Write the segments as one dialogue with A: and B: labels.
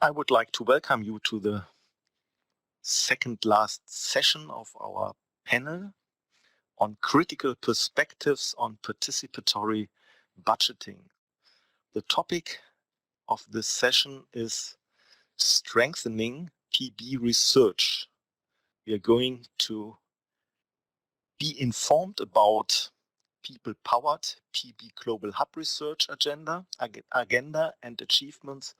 A: I would like to welcome you to the second last session of our panel on critical perspectives on participatory budgeting. The topic of this session is strengthening PB research. We are going to be informed about people-powered PB Global Hub research agenda and achievements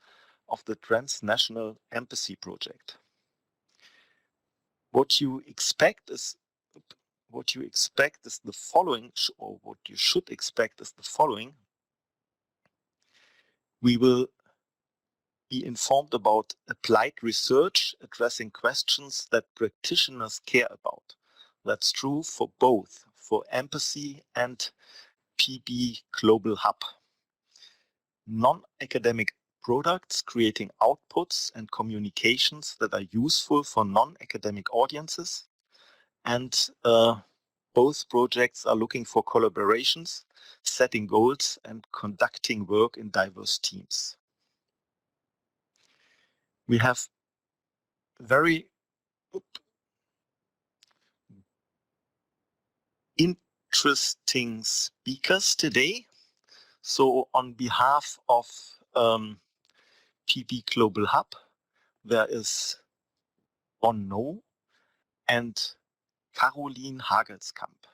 A: of the transnational EmPaci project. What you expect is the following, or what you should expect is the following. We will be informed about applied research addressing questions that practitioners care about. That's true for both, for EmPaci and PB Global Hub. Non-academic products creating outputs and communications that are useful for non-academic audiences, and both projects are looking for collaborations, setting goals, and conducting work in diverse teams. We have very interesting speakers today. So on behalf of PB Global Hub, there is Onno and Carolin Hagelskamp.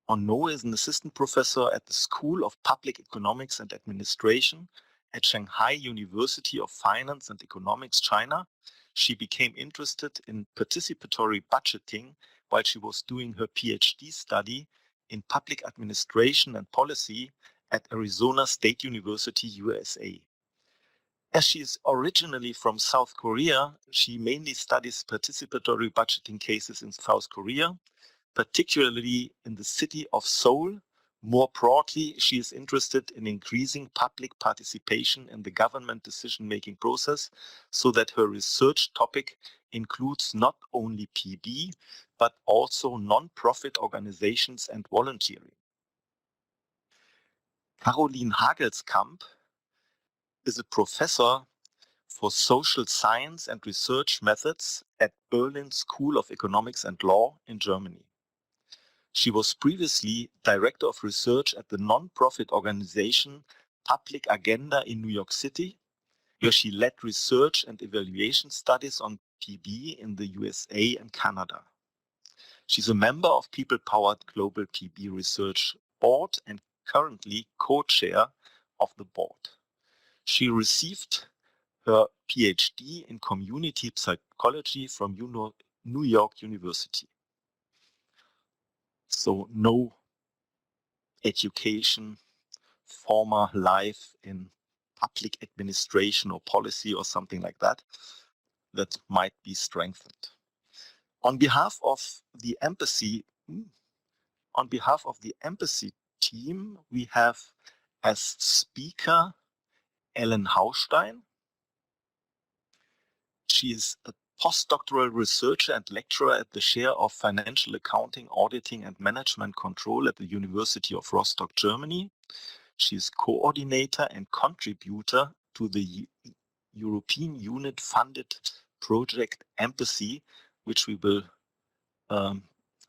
A: Onno is an assistant professor at the School of Public Economics and Administration at Shanghai University of Finance and Economics, China. She became interested in participatory budgeting while she was doing her PhD study in public administration and policy at Arizona State University, USA. As she is originally from South Korea, she mainly studies participatory budgeting cases in South Korea, particularly in the city of Seoul. More broadly, she is interested in increasing public participation in the government decision-making process so that her research topic includes not only PB, but also non-profit organizations and volunteering. Carolin Hagelskamp is a professor for social science and research methods at Berlin School of Economics and Law in Germany. She was previously Director of Research at the non-profit organization Public Agenda in New York City, where she led research and evaluation studies on PB in the USA and Canada. She's a member of People-Powered Global PB Research Board and currently co-chair of the board. She received her PhD in community psychology from New York University. So no education, former life in public administration or policy or something like that, that might be strengthened. On behalf of the EmPaci team, we have as speaker Ellen Haustein. She is a postdoctoral researcher and lecturer at the chair of Financial Accounting, Auditing and Management Control at the University of Rostock, Germany. She is coordinator and contributor to the European Unit-funded project EmPaci, which we will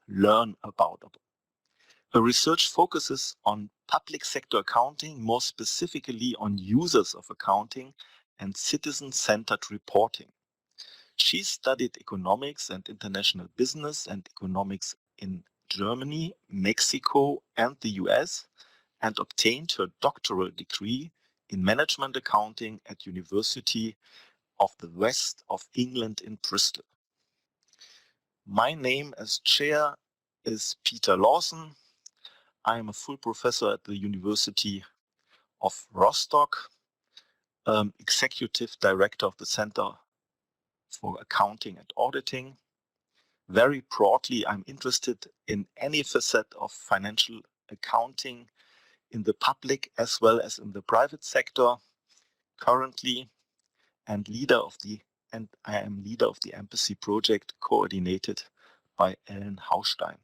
A: learn about. Her research focuses on public sector accounting, more specifically on users of accounting and citizen-centered reporting. She studied economics and international business and economics in Germany, Mexico, and the US, and obtained her doctoral degree in management accounting at University of the West of England in Bristol. My name as chair is Peter Lorson. I am a full professor at the University of Rostock, executive director of the Center for Accounting and Auditing. Very broadly, I'm interested in any facet of financial accounting in the public as well as in the private sector currently, and I am leader of the EmPaci project coordinated by Ellen Haustein.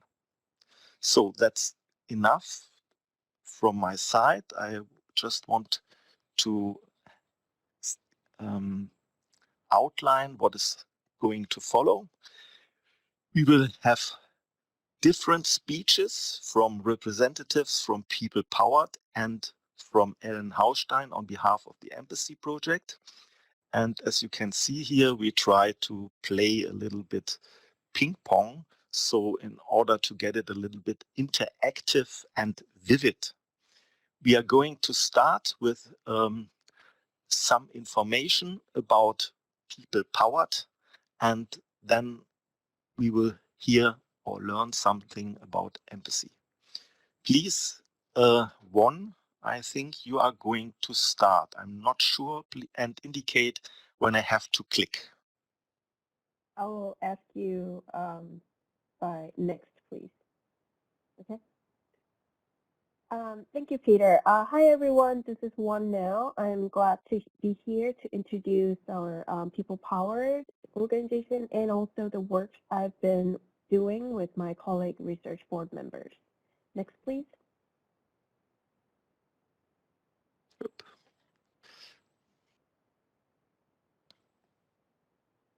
A: So that's enough from my side. I just want to outline what is going to follow. We will have different speeches from representatives from People Powered and from Ellen Haustein on behalf of the EmPaci project. And as you can see here, we try to play a little bit ping pong. So in order to get it a little bit interactive and vivid, we are going to start with some information about People Powered, and then we will hear or learn something about EmPaci. Please, one, I think you are going to start. I'm not sure, and indicate when I have to click.
B: I will ask you by next, please. Okay. Thank you, Peter. Hi, everyone. This is One Now. I'm glad to be here to introduce our people-powered organization and also the work I've been doing with my colleague research board members. Next, please.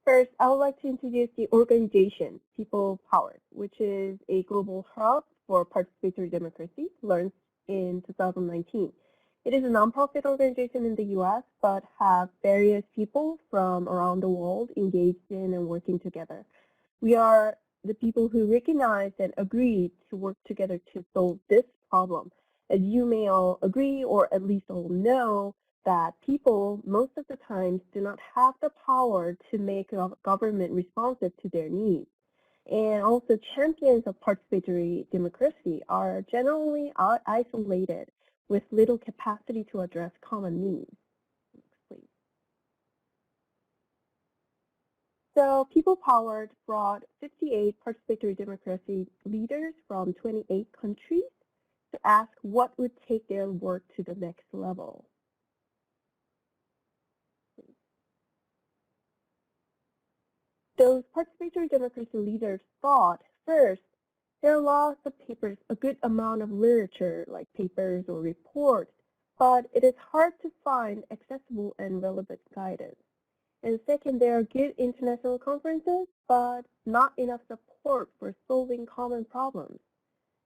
B: First, I would like to introduce the organization, People Powered, which is a global hub for participatory democracy, launched in 2019. It is a nonprofit organization in the US, but have various people from around the world engaged in and working together. We are the people who recognize and agree to work together to solve this problem. As you may all agree, or at least all know, that people most of the times do not have the power to make government responsive to their needs. And also champions of participatory democracy are generally isolated with little capacity to address common needs. Next, please. So People Powered brought 58 participatory democracy leaders from 28 countries to ask what would take their work to the next level. Those participatory democracy leaders thought, first, there are lots of papers, a good amount of literature, like papers or reports, but it is hard to find accessible and relevant guidance. And second, there are good international conferences, but not enough support for solving common problems.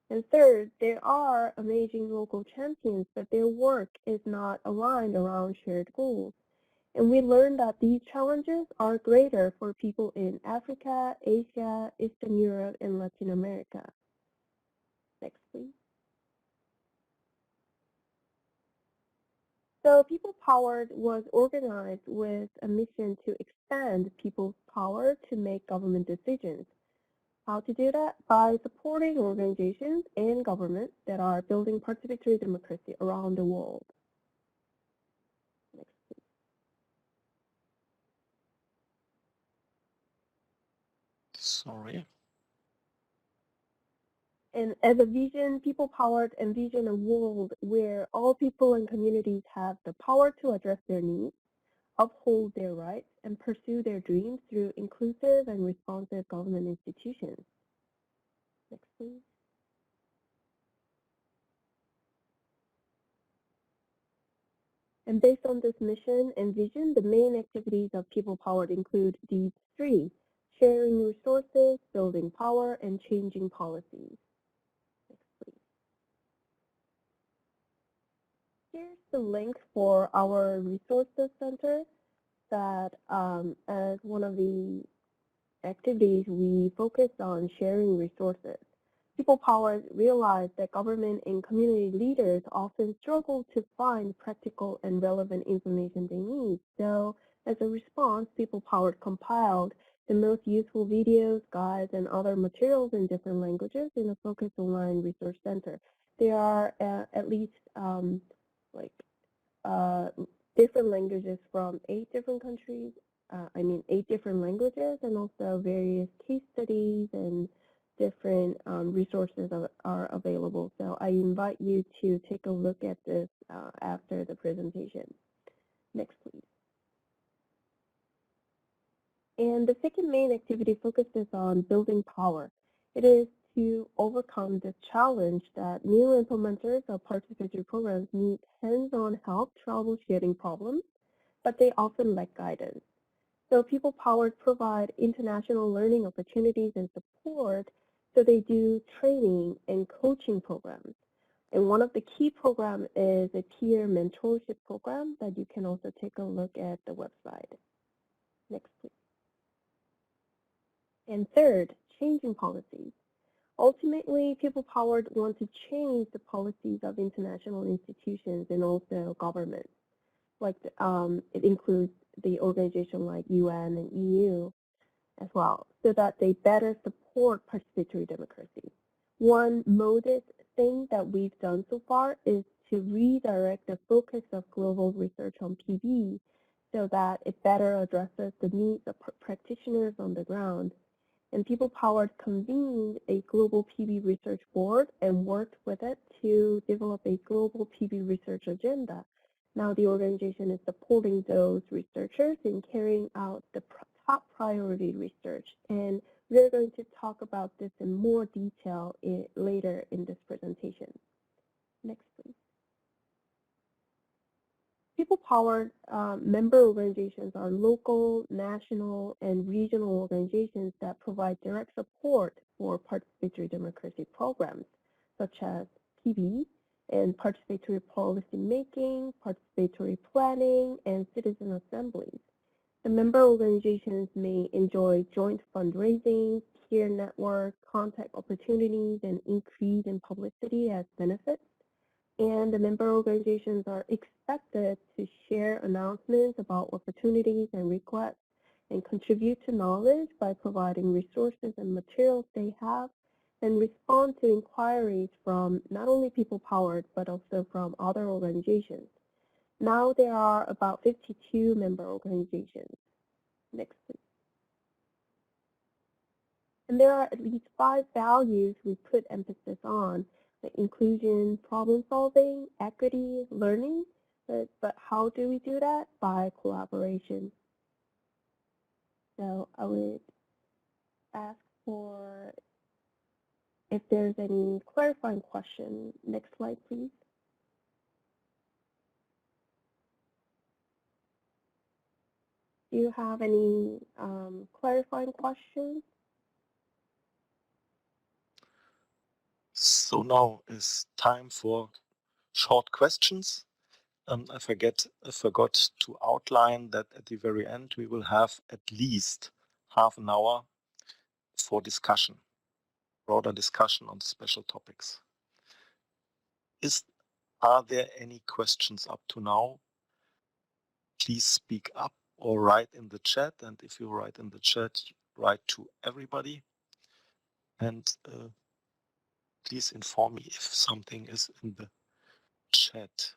B: And third, there are amazing local champions, but their work is not aligned around shared goals. And we learned that these challenges are greater for people in Africa, Asia, Eastern Europe, and Latin America. Next, please. So People Powered was organized with a mission to expand people's power to make government decisions. How to do that? By supporting organizations and governments that are building participatory democracy around the world. Next, please.
A: Sorry.
B: And as a vision, People Powered envision a world where all people and communities have the power to address their needs, uphold their rights, and pursue their dreams through inclusive and responsive government institutions. Next, please. And based on this mission and vision, the main activities of People Powered include these three: sharing resources, building power, and changing policies. Next, please. Here's the link for our resources center that as one of the activities, we focus on sharing resources. People Powered realized that government and community leaders often struggle to find practical and relevant information they need. So as a response, People Powered compiled the most useful videos, guides, and other materials in different languages in a focused online resource center. There are at least like uh, different languages from 8 different countries, 8 different languages, and also various case studies and different resources are available. So I invite you to take a look at this after the presentation. Next, please. And the second main activity focuses on building power. It is to overcome the challenge that new implementers of participatory programs need hands-on help troubleshooting problems, but they often lack guidance. So people-powered provide international learning opportunities and support. So they do training and coaching programs. And one of the key programs is a peer mentorship program that you can also take a look at the website. Next, please. And third, changing policies. Ultimately, people-powered want to change the policies of international institutions and also governments. Like it includes the organization like UN and EU as well, so that they better support participatory democracy. One modest thing that we've done so far is to redirect the focus of global research on PB so that it better addresses the needs of practitioners on the ground. And people-powered convened a global PB research board and worked with it to develop a global PB research agenda. Now the organization is supporting those researchers in carrying out the top priority research. And we're going to talk about this in more detail later in this presentation. Next, please. People-powered member organizations are local, national, and regional organizations that provide direct support for participatory democracy programs, such as PB and participatory policy making, participatory planning, and citizen assemblies. The member organizations may enjoy joint fundraising, peer network, contact opportunities, and increase in publicity as benefits. And the member organizations are expected to share announcements about opportunities and requests and contribute to knowledge by providing resources and materials they have and respond to inquiries from not only people-powered but also from other organizations. Now there are about 52 member organizations. Next, please. And there are at least 5 values we put emphasis on, like inclusion, problem solving, equity, learning. But how do we do that? By collaboration. So I would ask for if there's any clarifying question. Next slide, please. Do you have any clarifying questions?
A: So now is time for short questions. I forgot to outline that at the very end we will have at least half an hour for discussion, broader discussion on special topics. Are there any questions up to now? Please speak up or write in the chat. And if you write in the chat, write to everybody. And please inform me if something is in the chat.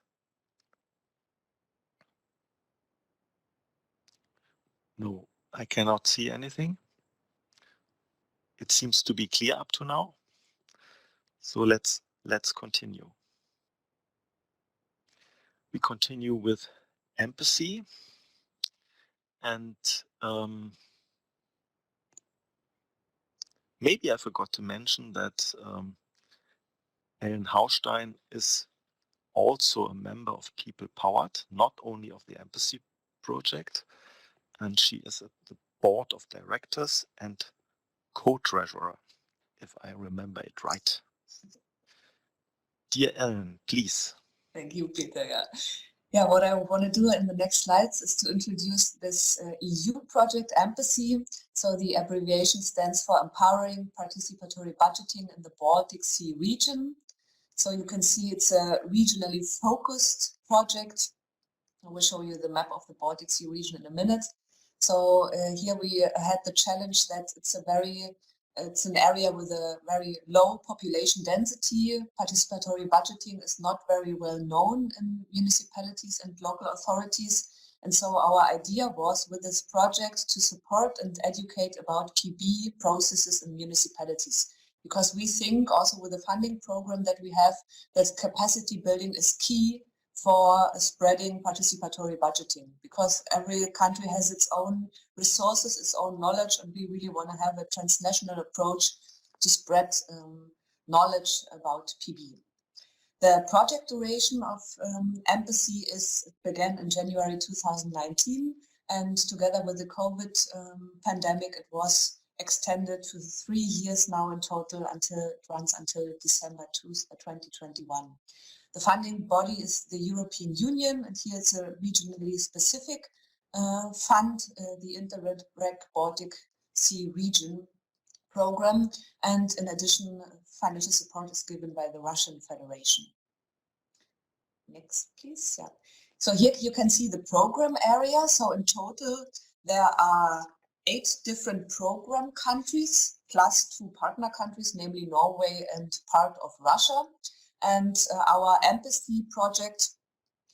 A: No, I cannot see anything. It seems to be clear up to now. So let's continue. We continue with EmPaci, and maybe I forgot to mention that Haustein is also a member of People Powered, not only of the EmPaci project, and she is at the board of directors and co-treasurer, if I remember it right. Dear Ellen, please.
C: Thank you, Peter. Yeah, what I want to do in the next slides is to introduce this EU project, EmPaci. So the abbreviation stands for Empowering Participatory Budgeting in the Baltic Sea region. So you can see it's a regionally focused project. I will show you the map of the Baltic Sea region in a minute. So here we had the challenge that it's an area with a very low population density. Participatory budgeting is not very well known in municipalities and local authorities. And so our idea was with this project to support and educate about PB processes in municipalities. Because we think also with the funding program that we have, that capacity building is key for spreading participatory budgeting, because every country has its own resources, its own knowledge, and we really want to have a transnational approach to spread knowledge about PB. The project duration of EmPaci began in January 2019, And together with the COVID pandemic, it was extended to 3 years now in total until it runs until December 2021. The funding body is the European Union, and here it's a regionally specific fund, the Interreg Baltic Sea Region program, and in addition, financial support is given by the Russian Federation. Next, please. Yeah. So here you can see the program area. So in total, there are 8 different program countries, plus 2 partner countries, namely Norway and part of Russia. And our EmPaci project,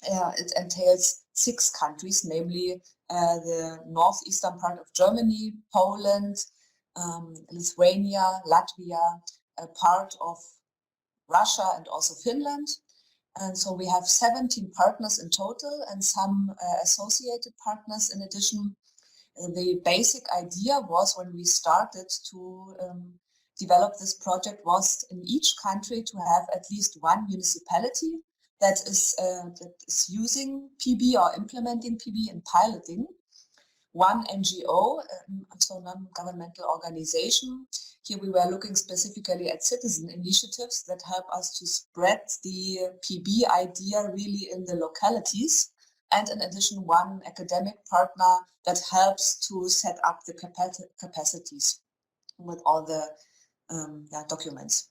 C: it entails 6 countries, namely the northeastern part of Germany, Poland, Lithuania, Latvia, a part of Russia, and also Finland. And so we have 17 partners in total and some associated partners in addition. The basic idea was, when we started to develop this project, was in each country to have at least one municipality that is using PB or implementing PB and piloting, one NGO, so non-governmental organization. Here we were looking specifically at citizen initiatives that help us to spread the PB idea really in the localities, and in addition one academic partner that helps to set up the capacities with all the documents.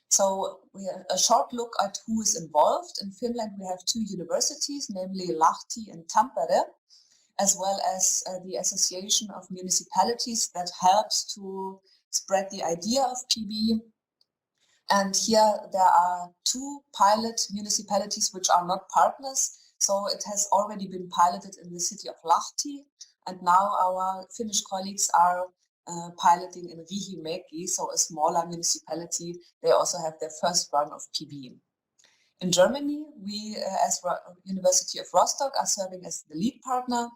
C: So we have a short look at who is involved. In Finland we have 2 universities, namely Lahti and Tampere, as well as the Association of Municipalities that helps to spread the idea of PB. And here there are 2 pilot municipalities which are not partners. So it has already been piloted in the city of Lahti, and now our Finnish colleagues are piloting in Riihimäki, so a smaller municipality. They also have their first run of PB. In Germany, we as University of Rostock are serving as the lead partner.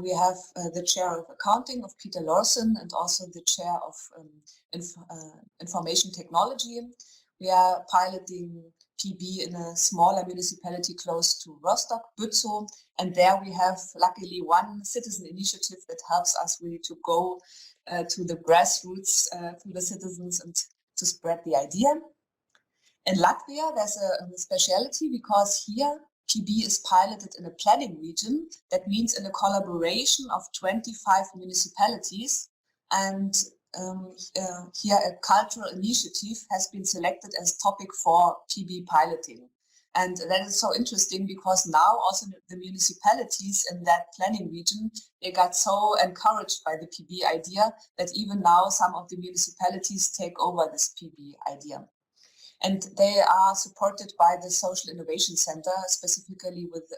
C: We have the chair of accounting of Peter Lorson and also the chair of information technology. We are piloting PB in a smaller municipality close to Rostock, Bützow, and there we have luckily one citizen initiative that helps us really to go to the grassroots, to the citizens, and to spread the idea. In Latvia, there's a speciality because here PB is piloted in a planning region. That means in a collaboration of 25 municipalities, and here a cultural initiative has been selected as topic for PB piloting. And that is so interesting because now also the municipalities in that planning region, they got so encouraged by the PB idea that even now some of the municipalities take over this PB idea. And they are supported by the Social Innovation Center, specifically with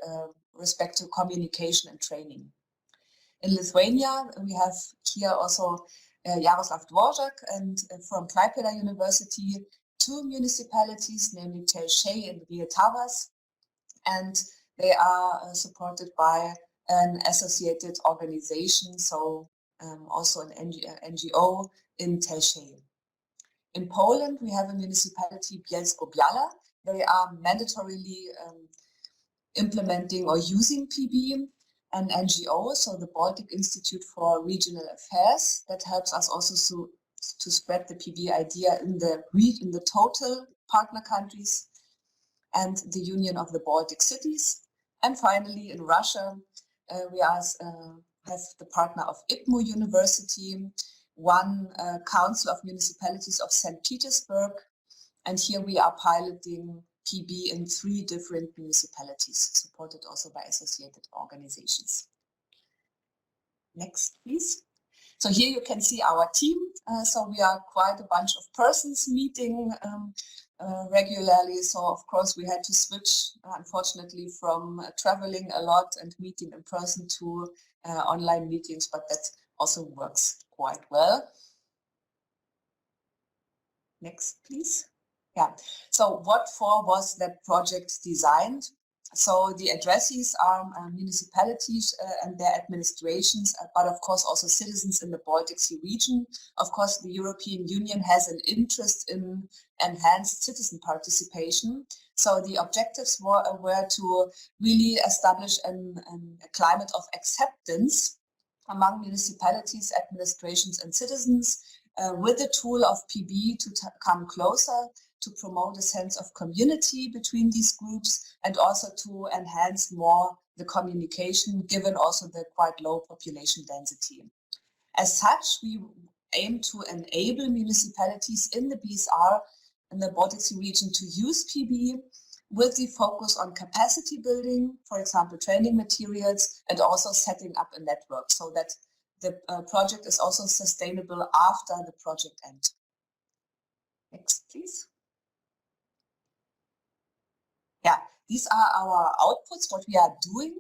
C: respect to communication and training. In Lithuania, we have here also Jaroslav Dvorak and from Klaipėda University, 2 municipalities, namely Telšiai and Rietavas, and they are supported by an associated organization, so also an NGO in Telšiai. In Poland, we have a municipality, Bielsko-Biała. They are mandatorily implementing or using PB, an NGO, so the Baltic Institute for Regional Affairs, that helps us also to spread the PB idea in the total partner countries, and the Union of the Baltic Cities. And finally, in Russia, we have the partner of IPMU University, one Council of Municipalities of St. Petersburg, and here we are piloting PB in 3 different municipalities, supported also by associated organizations. Next, please. So here you can see our team. So we are quite a bunch of persons meeting regularly. So of course we had to switch, unfortunately, from traveling a lot and meeting in person to online meetings, but that also works quite well. Next, please. Yeah, so what for was that project designed? So the addressees are municipalities and their administrations, but of course also citizens in the Baltic Sea region. Of course, the European Union has an interest in enhanced citizen participation. So the objectives were to really establish a climate of acceptance among municipalities, administrations, and citizens with the tool of PB to come closer, to promote a sense of community between these groups, and also to enhance more the communication, given also the quite low population density. As such, we aim to enable municipalities in the BSR, in the Baltic Sea region, to use PB with the focus on capacity building, for example, training materials, and also setting up a network so that the project is also sustainable after the project ends. Next, please. Yeah, these are our outputs, what we are doing.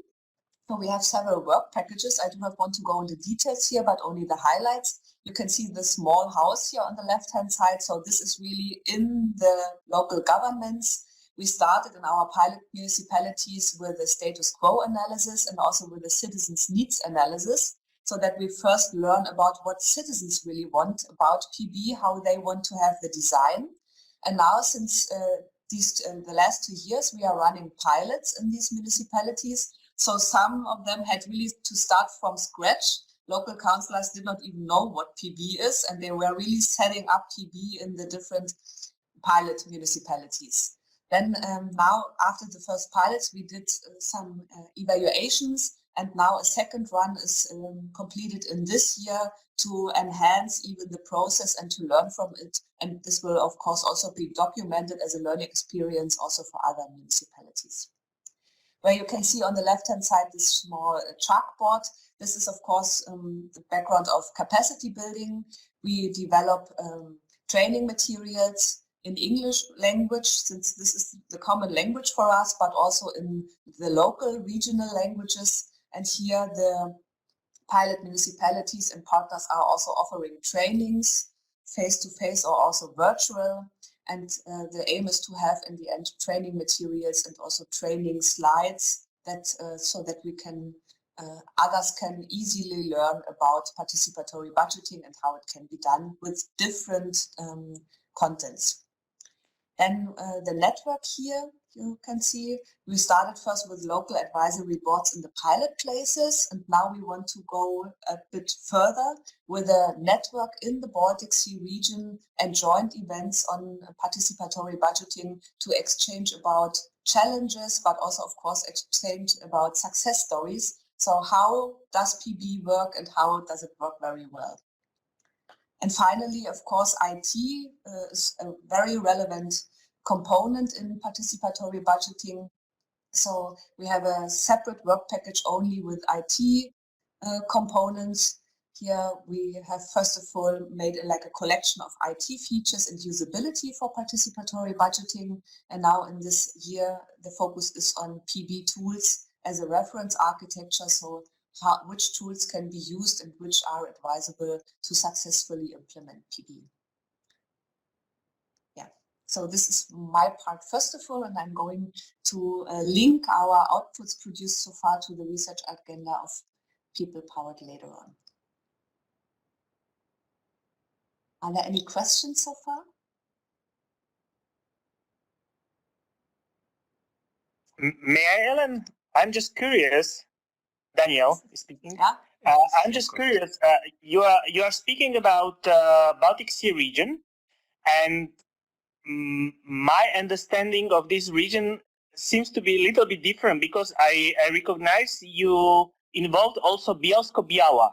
C: So we have several work packages. I do not want to go into details here, but only the highlights. You can see the small house here on the left-hand side. So this is really in the local governments. We started in our pilot municipalities with a status quo analysis and also with a citizens' needs analysis, so that we first learn about what citizens really want about PB, how they want to have the design. And now, since the last 2 years, we are running pilots in these municipalities. So some of them had really to start from scratch. Local councillors did not even know what PB is, and they were really setting up PB in the different pilot municipalities. Then now, after the first pilots, we did some evaluations, and now a second run is completed in this year to enhance even the process and to learn from it. And this will, of course, also be documented as a learning experience also for other municipalities. Where you can see on the left-hand side this small chalkboard. This is, of course, the background of capacity building. We develop training materials in English language, since this is the common language for us, but also in the local regional languages. And here the pilot municipalities and partners are also offering trainings, face-to-face or also virtual. And the aim is to have, in the end, training materials and also training slides that so that we can others can easily learn about participatory budgeting and how it can be done with different contents. Then the network here, you can see, we started first with local advisory boards in the pilot places, and now we want to go a bit further with a network in the Baltic Sea region and joint events on participatory budgeting to exchange about challenges, but also, of course, exchange about success stories. So how does PB work and how does it work very well? And finally, of course, IT is a very relevant component in participatory budgeting. So we have a separate work package only with IT components. Here we have, first of all, made like a collection of IT features and usability for participatory budgeting. And now in this year, the focus is on PB tools as a reference architecture. So which tools can be used and which are advisable to successfully implement PB. Yeah, so this is my part first of all, and I'm going to link our outputs produced so far to the research agenda of People Powered later on. Are there any questions so far?
D: May I, Ellen? I'm just curious. Daniel is speaking.
C: Yeah.
D: I'm just curious. You are speaking about Baltic Sea region, and my understanding of this region seems to be a little bit different, because I recognize you involved also Bielsko-Biała.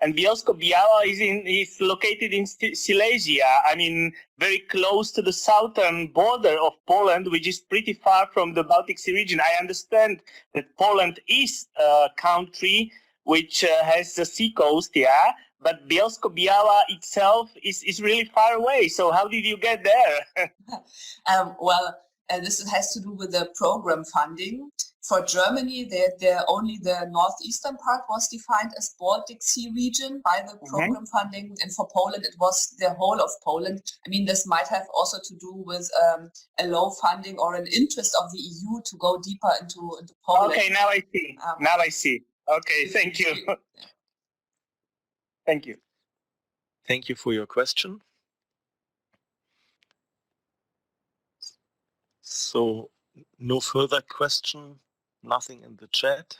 D: And Bielsko-Biała is located in Silesia. I mean, very close to the southern border of Poland, which is pretty far from the Baltic Sea region. I understand that Poland is a country which has the sea coast, yeah, but Bielsko-Biała itself is really far away. So how did you get there?
C: This has to do with the program funding. For Germany, only the northeastern part was defined as Baltic Sea region by the program funding, and for Poland, it was the whole of Poland. I mean, this might have also to do with a low funding or an interest of the EU to go deeper into Poland.
D: Okay, now I see. Now I see. Okay, thank you. Thank you.
A: Thank you for your question. So No further question, nothing in the chat.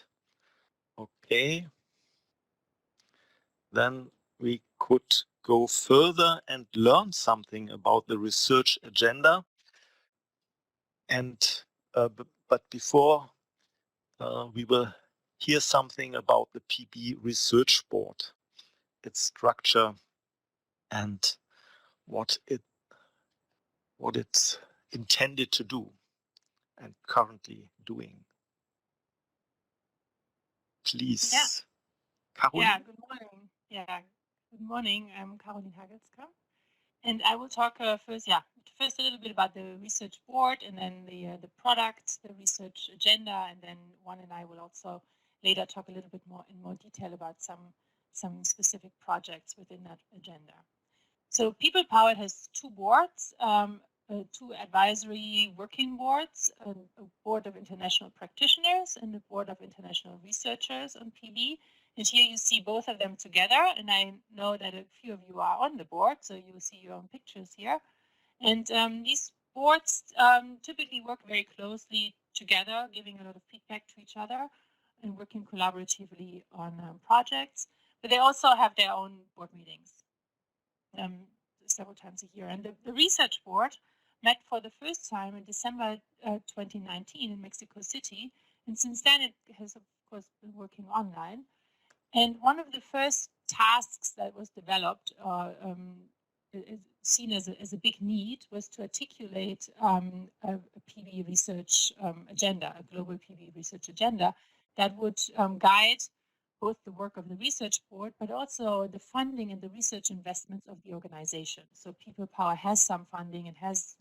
A: Okay. Then we could go further and learn something about the research agenda. And but before we will hear something about the PB Research Board, its structure, and what it's intended to do and currently doing. Please,
E: Yeah.
A: Carolin.
E: Yeah, good morning. Yeah, good morning. I'm Carolin Hagelskamp. And I will talk first a little bit about the research board, and then the product, the research agenda, and then Juan and I will also later talk a little bit more in more detail about some specific projects within that agenda. So People Powered has two boards, two advisory working boards, a board of international practitioners and a board of international researchers on PB. And here you see both of them together. And I know that a few of you are on the board, so you will see your own pictures here. And these boards typically work very closely together, giving a lot of feedback to each other and working collaboratively on projects. But they also have their own board meetings. Several times a year. And the research board met for the first time in December 2019 in Mexico City. And since then, it has, of course, been working online. And one of the first tasks that was developed, seen as a big need, was to articulate a PB research agenda, a global PB research agenda that would guide both the work of the research board, but also the funding and the research investments of the organization. So People Power has some funding and has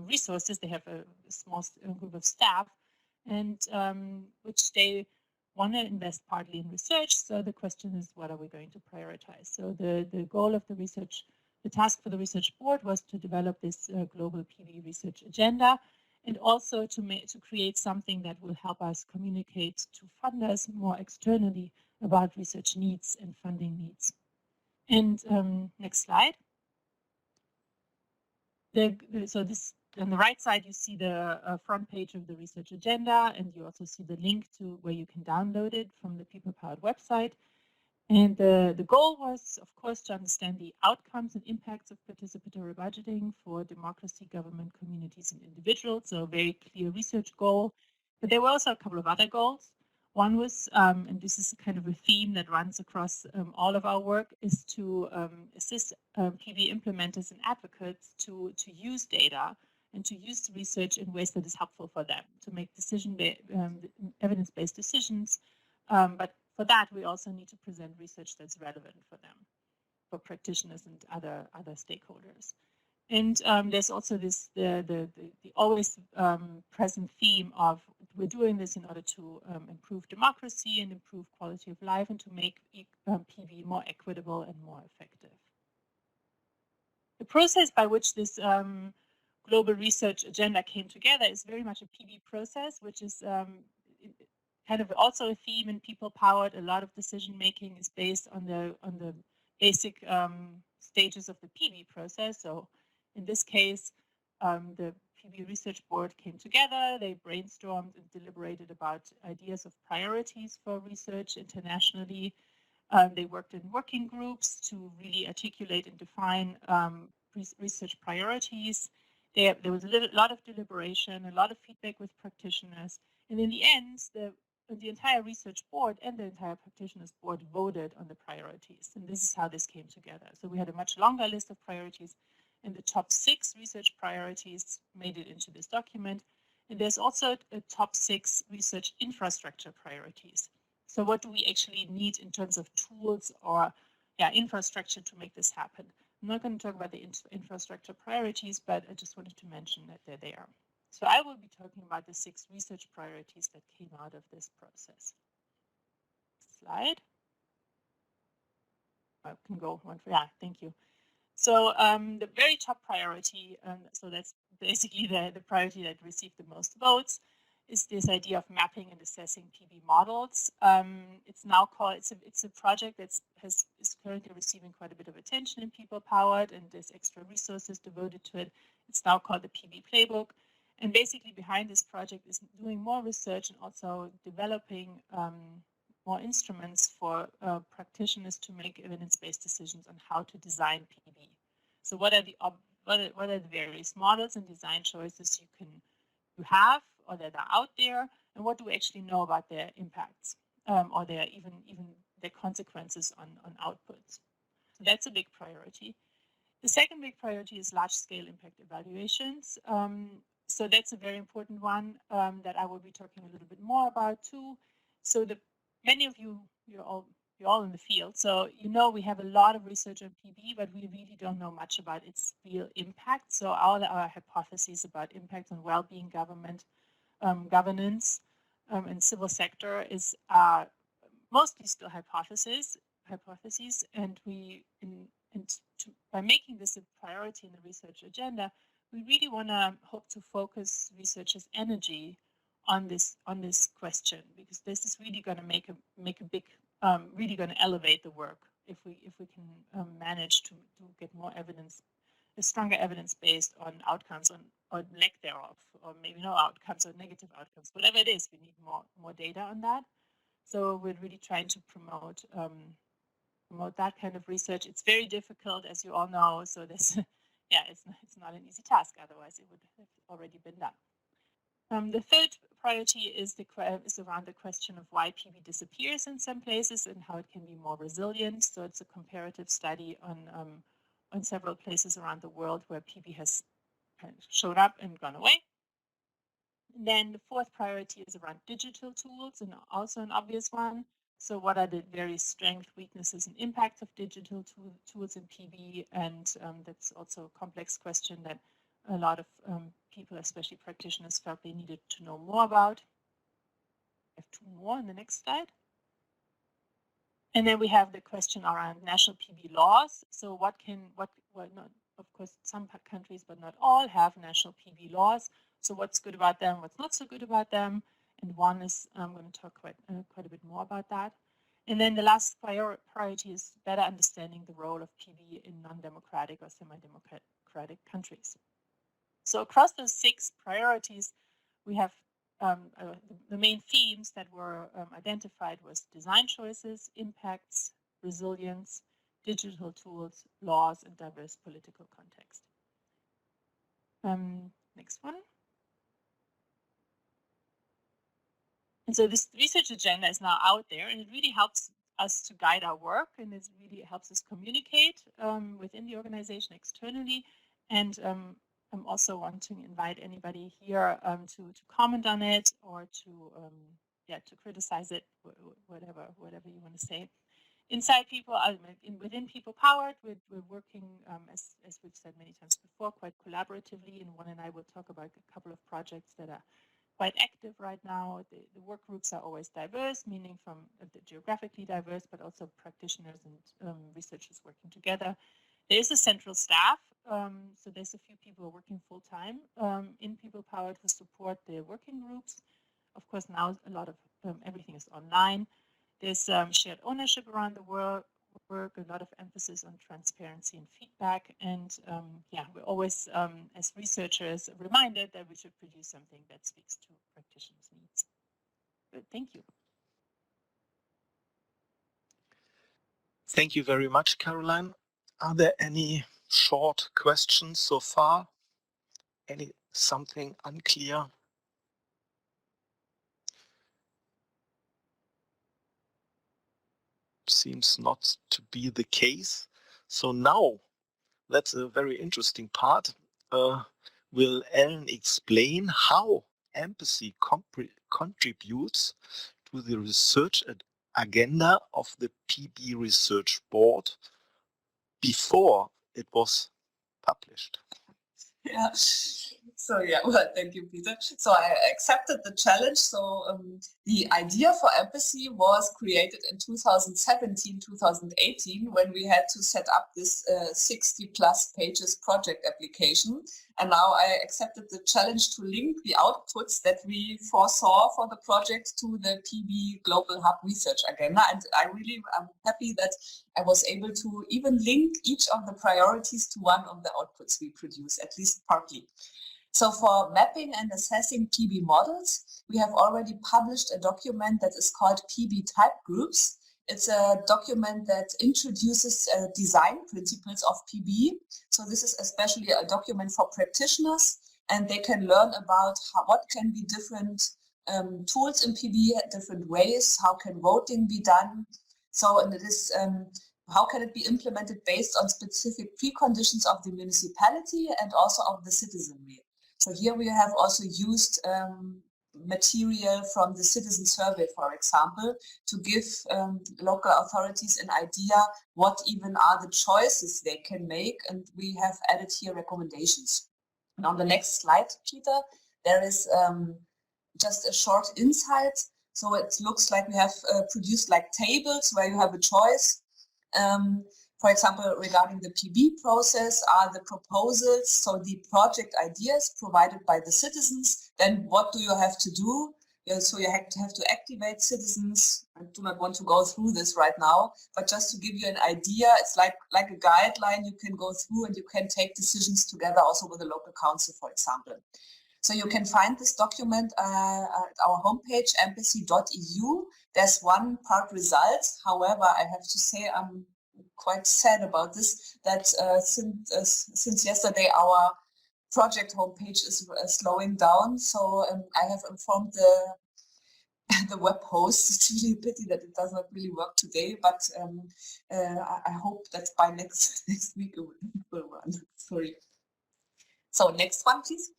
E: resources. They have a small group of staff, and which they want to invest partly in research. So the question is, what are we going to prioritize? So the goal of the research, the task for the research board was to develop this global PB research agenda, and also to create something that will help us communicate to funders more externally about research needs and funding needs. And next slide. So this, on the right side, you see the front page of the research agenda, and you also see the link to where you can download it from the People Powered website. And the goal was, of course, to understand the outcomes and impacts of participatory budgeting for democracy, government, communities, and individuals. So a very clear research goal. But there were also a couple of other goals. One was, and this is kind of a theme that runs across all of our work, is to assist PB implementers and advocates to use data and to use research in ways that is helpful for them, to make evidence-based decisions. But for that, we also need to present research that's relevant for them, for practitioners and other stakeholders. And there's also this the always present theme of we're doing this in order to improve democracy and improve quality of life and to make PB more equitable and more effective. The process by which this global research agenda came together is very much a PB process, which is kind of also a theme in People Powered. A lot of decision making is based on the basic stages of the PB process. So in this case, the PB Research Board came together. They brainstormed and deliberated about ideas of priorities for research internationally. They worked in working groups to really articulate and define research priorities. There was a lot of deliberation, a lot of feedback with practitioners. And in the end, the entire research board and the entire practitioners board voted on the priorities. And this is how this came together. So we had a much longer list of priorities, and the top 6 research priorities made it into this document. And there's also a top 6 research infrastructure priorities. So what do we actually need in terms of tools or infrastructure to make this happen? I'm not going to talk about the infrastructure priorities, but I just wanted to mention that they're there. So I will be talking about the 6 research priorities that came out of this process. Slide. I can go one for, thank you. So the very top priority, so that's basically the priority that received the most votes, is this idea of mapping and assessing PB models. It's now called, it's a project that is currently receiving quite a bit of attention in People Powered, and there's extra resources devoted to it. It's now called the PB Playbook. And basically behind this project is doing more research and also developing more instruments for practitioners to make evidence-based decisions on how to design PB. So what are the various models and design choices you have or that are out there, and what do we actually know about their impacts or their even their consequences on outputs? So that's a big priority. The second big priority is large-scale impact evaluations. So that's a very important one that I will be talking a little bit more about too. So many of you're all in the field, so you know we have a lot of research on PB, but we really don't know much about its real impact. So all our hypotheses about impact on well-being, government, governance, and civil sector is mostly still hypotheses, and by making this a priority in the research agenda, we really want to hope to focus researchers' energy on this question, because this is really going to make a big, really going to elevate the work if we can manage to get more evidence, a stronger evidence based on outcomes or lack thereof, or maybe no outcomes or negative outcomes, whatever it is. We need more data on that. So we're really trying to promote that kind of research. It's very difficult, as you all know. So this, yeah, it's not an easy task. Otherwise, it would have already been done. The third priority is around the question of why PB disappears in some places and how it can be more resilient. So it's a comparative study on several places around the world where PB has kind of showed up and gone away. And then the fourth priority is around digital tools, and also an obvious one. So what are the various strengths, weaknesses, and impacts of digital tools in PB? And that's also a complex question that a lot of people, especially practitioners, felt they needed to know more about. I have two more on the next slide. And then we have the question around national PB laws. So what not, of course, some countries, but not all, have national PB laws. So what's good about them, what's not so good about them? And one is, I'm going to talk quite a bit more about that. And then the last priority is better understanding the role of PB in non-democratic or semi-democratic countries. So across those 6 priorities, we have the main themes that were identified was design choices, impacts, resilience, digital tools, laws, and diverse political context. Next one. And so this research agenda is now out there, and it really helps us to guide our work, and it really helps us communicate within the organization externally. And I'm also want to invite anybody here to comment on it or to criticize it, whatever you want to say. Inside people, within People Powered, we're working, as we've said many times before, quite collaboratively. And Juan and I will talk about a couple of projects that are quite active right now. The work groups are always diverse, meaning from geographically diverse, but also practitioners and researchers working together. There is a central staff, so there's a few people working full-time in People Powered who support the working groups. Of course, now a lot of everything is online. There's shared ownership around the work, a lot of emphasis on transparency and feedback. And yeah, we're always, as researchers, reminded that we should produce something that speaks to practitioners' needs. Good, thank you.
A: Thank you very much, Carolin. Are there any short questions so far? Something unclear? Seems not to be the case. So now, that's a very interesting part. Will Ellen explain how EmPaci contributes to the research agenda of the PB Research Board before it was published?
C: Yeah. So yeah, well, thank you, Peter. So I accepted the challenge. So the idea for EmPaci was created in 2017, 2018, when we had to set up this 60 plus pages project application. And now I accepted the challenge to link the outputs that we foresaw for the project to the PB Global Hub Research Agenda. And I'm happy that I was able to even link each of the priorities to one of the outputs we produce, at least partly. So for mapping and assessing PB models, we have already published a document that is called PB type groups. It's a document that introduces design principles of PB. So this is especially a document for practitioners, and they can learn about what can be different tools in PB, different ways, how can voting be done. So and it is how can it be implemented based on specific preconditions of the municipality and also of the citizenry. So here we have also used material from the citizen survey, for example, to give local authorities an idea what even are the choices they can make, and we have added here recommendations. And on the next slide, Peter, there is just a short insight. So it looks like we have produced like tables where you have a choice. For example, regarding the PB process are the proposals, so the project ideas provided by the citizens. Then what do you have to do? So you have to activate citizens. I do not want to go through this right now, but just to give you an idea, it's like a guideline you can go through, and you can take decisions together also with the local council, for example. So you can find this document at our homepage, EmPaci.eu. There's one part results. However, I have to say I'm quite sad about this, that since yesterday our project homepage is slowing down. So I have informed the web host. It's really a pity that it does not really work today, but I hope that by next week it will run. Sorry. So next one, please.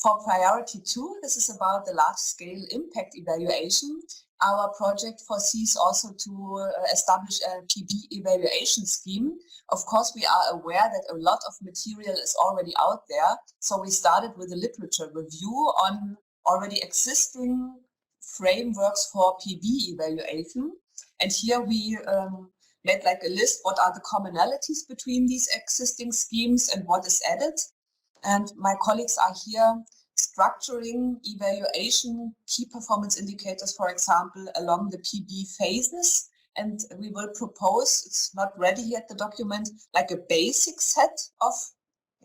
C: For priority 2, this is about the large-scale impact evaluation. Our project foresees also to establish a PB evaluation scheme. Of course, we are aware that a lot of material is already out there. So we started with a literature review on already existing frameworks for PB evaluation. And here we made like a list, what are the commonalities between these existing schemes and what is added. And my colleagues are here structuring evaluation key performance indicators, for example, along the PB phases. And we will propose, it's not ready yet, the document, like a basic set of,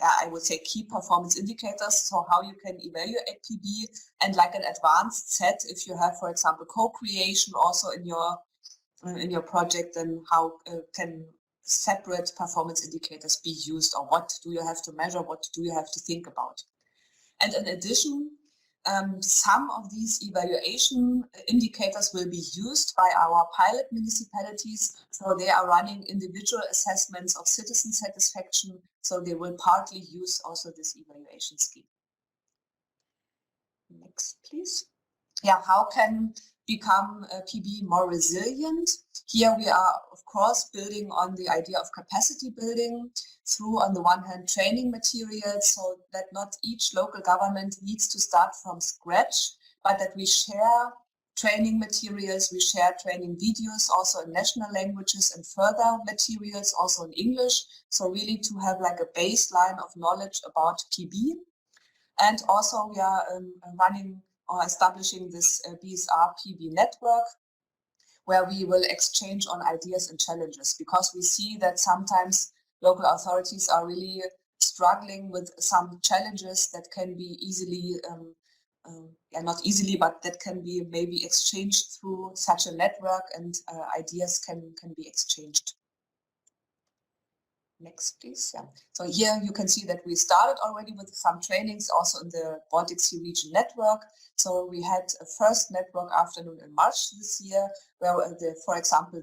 C: I would say, key performance indicators. So how you can evaluate PB, and like an advanced set if you have, for example, co-creation also in your project, and how can separate performance indicators be used, or what do you have to measure, what do you have to think about. And in addition, some of these evaluation indicators will be used by our pilot municipalities. So they are running individual assessments of citizen satisfaction. So they will partly use also this evaluation scheme. Next, please. Yeah, how can become PB more resilient? Here we are, of course, building on the idea of capacity building through, on the one hand, training materials, so that not each local government needs to start from scratch, but that we share training materials, we share training videos also in national languages, and further materials also in English. So really to have like a baseline of knowledge about PB. And also we are running or establishing this BSR PB network, where we will exchange on ideas and challenges, because we see that sometimes local authorities are really struggling with some challenges that can be easily, not easily, but that can be maybe exchanged through such a network, and ideas can be exchanged. Next, please. Yeah. So here you can see that we started already with some trainings also in the Baltic Sea region network. So we had a first network afternoon in March this year, where for example,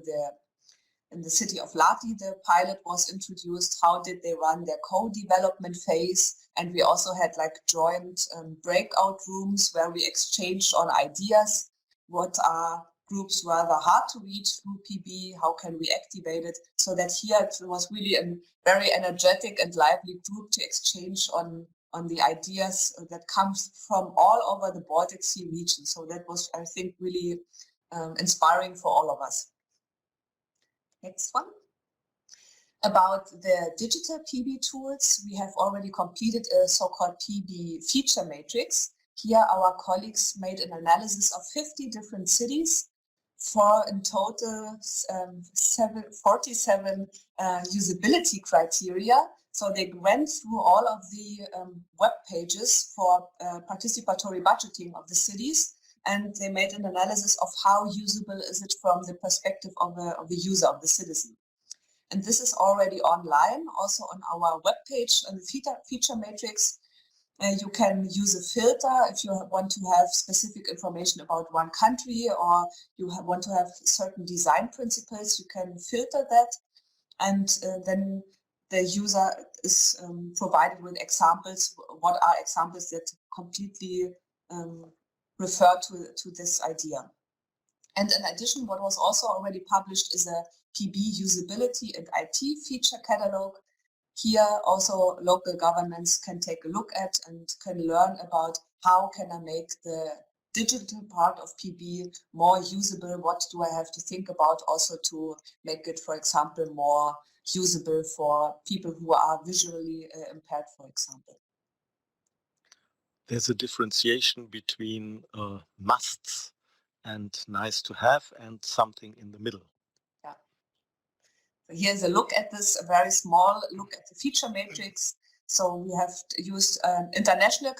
C: in the city of Lahti, the pilot was introduced. How did they run their co-development phase? And we also had like joint breakout rooms where we exchanged on ideas. What are groups rather hard to reach through PB? How can we activate it? So that here it was really a very energetic and lively group to exchange on the ideas that comes from all over the Baltic Sea region. So that was, I think, really inspiring for all of us. Next one. About the digital PB tools, we have already completed a so-called PB feature matrix. Here our colleagues made an analysis of 50 different cities for in total 47 usability criteria. So they went through all of the web pages for participatory budgeting of the cities, and they made an analysis of how usable is it from the perspective of the user, of the citizen. And this is already online, also on our webpage on the feature matrix. You can use a filter if you want to have specific information about one country, or you want to have certain design principles. You can filter that, and then the user is provided with examples. What are examples that completely refer to this idea? And in addition, what was also already published is a PB usability and IT feature catalog. Here also local governments can take a look at and can learn about how can I make the digital part of PB more usable. What do I have to think about also to make it, for example, more usable for people who are visually impaired, for example.
A: There's a differentiation between musts and nice to have and something in the middle.
C: Yeah. So here's a look at this, a very small look at the feature matrix. So we have used international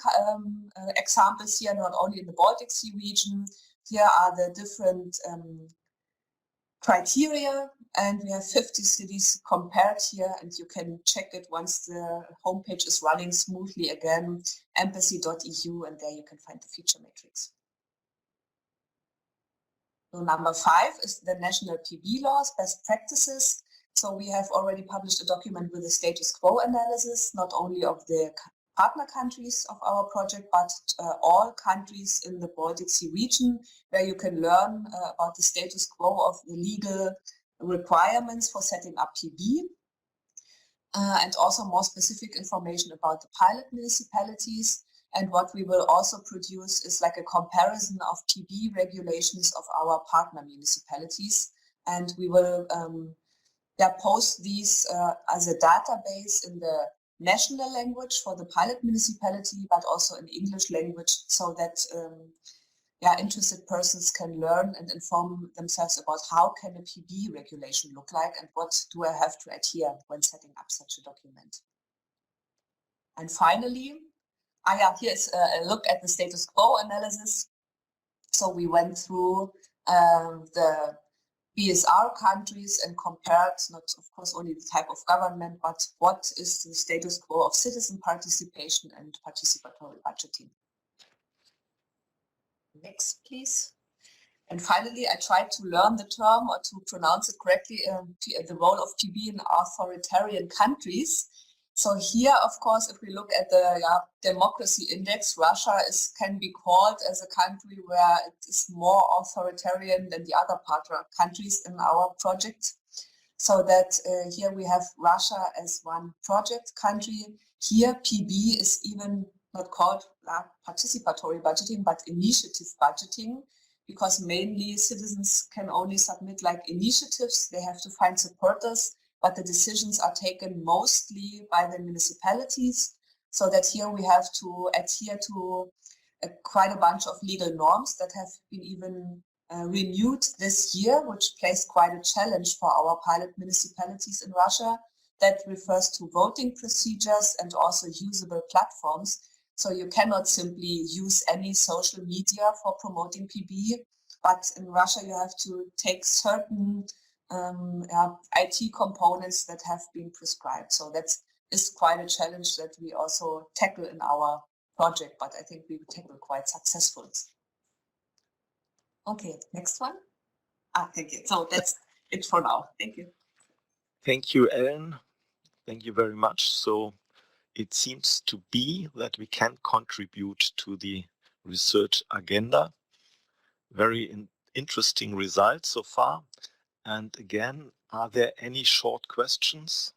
C: examples here, not only in the Baltic Sea region. Here are the different criteria, and we have 50 cities compared here, and you can check it once the homepage is running smoothly again, EmPaci.eu, and there you can find the feature matrix. So number 5 is the national PB laws, best practices. So we have already published a document with a status quo analysis, not only of the partner countries of our project, but all countries in the Baltic Sea region, where you can learn about the status quo of the legal requirements for setting up PB, and also more specific information about the pilot municipalities. And what we will also produce is like a comparison of PB regulations of our partner municipalities. And we will post these as a database in the national language for the pilot municipality, but also in English language, so that interested persons can learn and inform themselves about how can a PB regulation look like and what do I have to adhere when setting up such a document. And finally, here's a look at the status quo analysis. So we went through the BSR countries and compared, not of course only the type of government, but what is the status quo of citizen participation and participatory budgeting. Next, please. And finally, I tried to learn the term or to pronounce it correctly, the role of PB in authoritarian countries. So here, of course, if we look at the democracy index, Russia can be called as a country where it is more authoritarian than the other partner countries in our project. So that here we have Russia as one project country. Here, PB is even not called participatory budgeting, but initiative budgeting, because mainly citizens can only submit like initiatives. They have to find supporters, but the decisions are taken mostly by the municipalities. So that here we have to adhere to quite a bunch of legal norms that have been even renewed this year, which placed quite a challenge for our pilot municipalities in Russia. That refers to voting procedures and also usable platforms. So you cannot simply use any social media for promoting PB, but in Russia you have to take certain IT components that have been prescribed. So that is quite a challenge that we also tackle in our project, but I think we tackle quite successfully. Okay, next one. Thank you. So that's it for now. Thank you.
A: Thank you, Ellen. Thank you very much. So it seems to be that we can contribute to the research agenda. Very interesting results so far. And again, are there any short questions?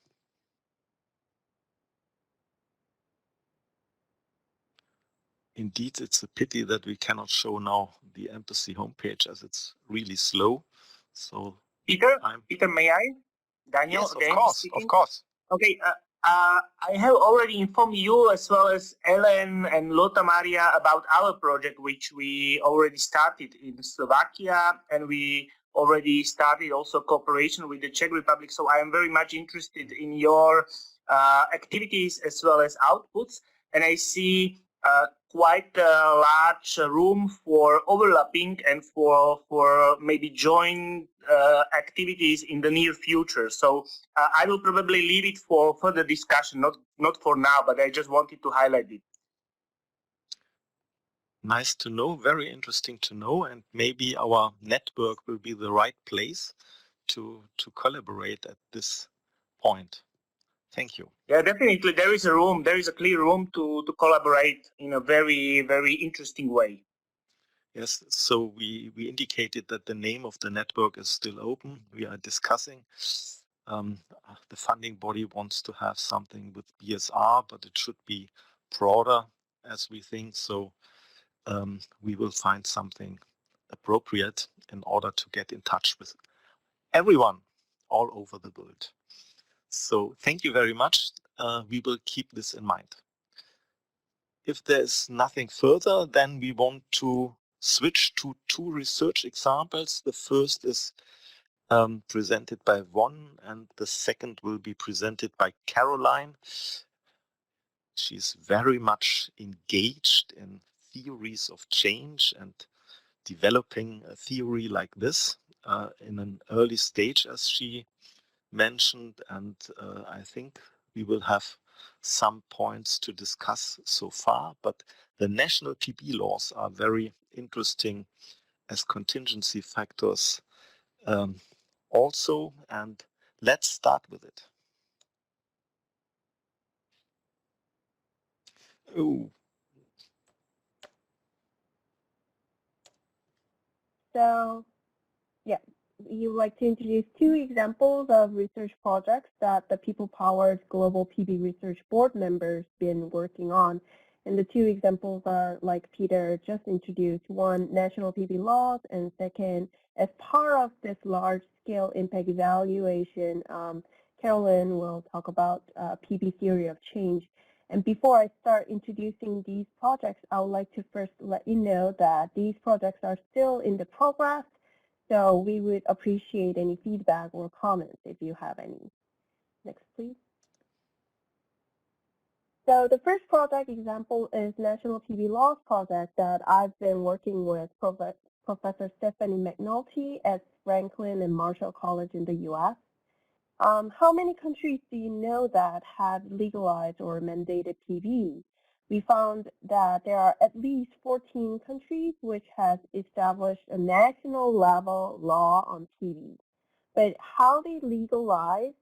A: Indeed, it's a pity that we cannot show now the EmPaci homepage as it's really slow. So
D: Peter, may I? Daniel,
A: yes,
D: again,
A: of course.
D: Okay, I have already informed you as well as Ellen and Lotta Maria about our project, which we already started in Slovakia, and we already started also cooperation with the Czech Republic. So I am very much interested in your activities as well as outputs, and I see quite a large room for overlapping and for maybe joint activities in the near future. So I will probably leave it for further discussion, not for now, but I just wanted to highlight it.
A: Nice to know, very interesting to know, and maybe our network will be the right place to collaborate at this point. Thank you.
D: Yeah, definitely there is a room, there is a clear room to collaborate in a very, very interesting way.
A: Yes, so we indicated that the name of the network is still open. We are discussing. The funding body wants to have something with BSR, but it should be broader as we think. So we will find something appropriate in order to get in touch with everyone all over the world. So thank you very much. We will keep this in mind. If there's nothing further, then we want to switch to two research examples. The first is presented by Von, and the second will be presented by Carolin. She's very much engaged in theories of change and developing a theory like this in an early stage, as she mentioned, and I think we will have some points to discuss so far, but the national PB laws are very interesting as contingency factors also, and let's start with it. Oh.
B: So, yeah, we would like to introduce two examples of research projects that the people-powered Global PB Research Board members been working on. And the two examples are, like Peter just introduced, one, national PB laws, and second, as part of this large-scale impact evaluation, Carolin will talk about PB theory of change. And before I start introducing these projects, I would like to first let you know that these projects are still in the progress, so we would appreciate any feedback or comments if you have any. Next, please. So the first project example is National PB Laws project that I've been working with Professor Stephanie McNulty at Franklin and Marshall College in the U.S. How many countries do you know that have legalized or mandated PB? We found that there are at least 14 countries which have established a national level law on PB. But how they legalize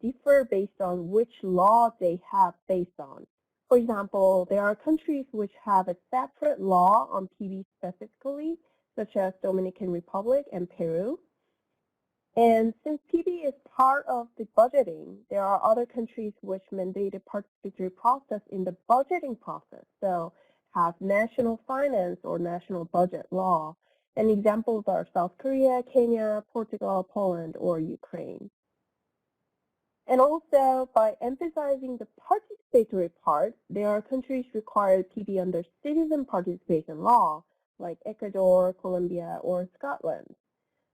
B: differ based on which law they have based on. For example, there are countries which have a separate law on PB specifically, such as Dominican Republic and Peru. And since PB is part of the budgeting, there are other countries which mandate a participatory process in the budgeting process, so have national finance or national budget law. And examples are South Korea, Kenya, Portugal, Poland, or Ukraine. And also, by emphasizing the participatory part, there are countries required PB under citizen participation law, like Ecuador, Colombia, or Scotland.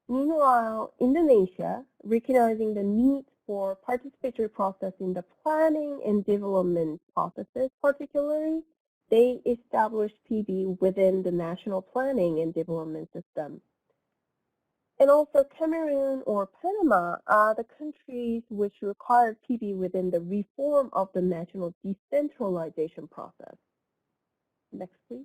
B: Meanwhile, Indonesia, recognizing the need for participatory process in the planning and development processes particularly, they established PB within the national planning and development system. And also Cameroon or Panama are the countries which required PB within the reform of the national decentralization process. Next, please.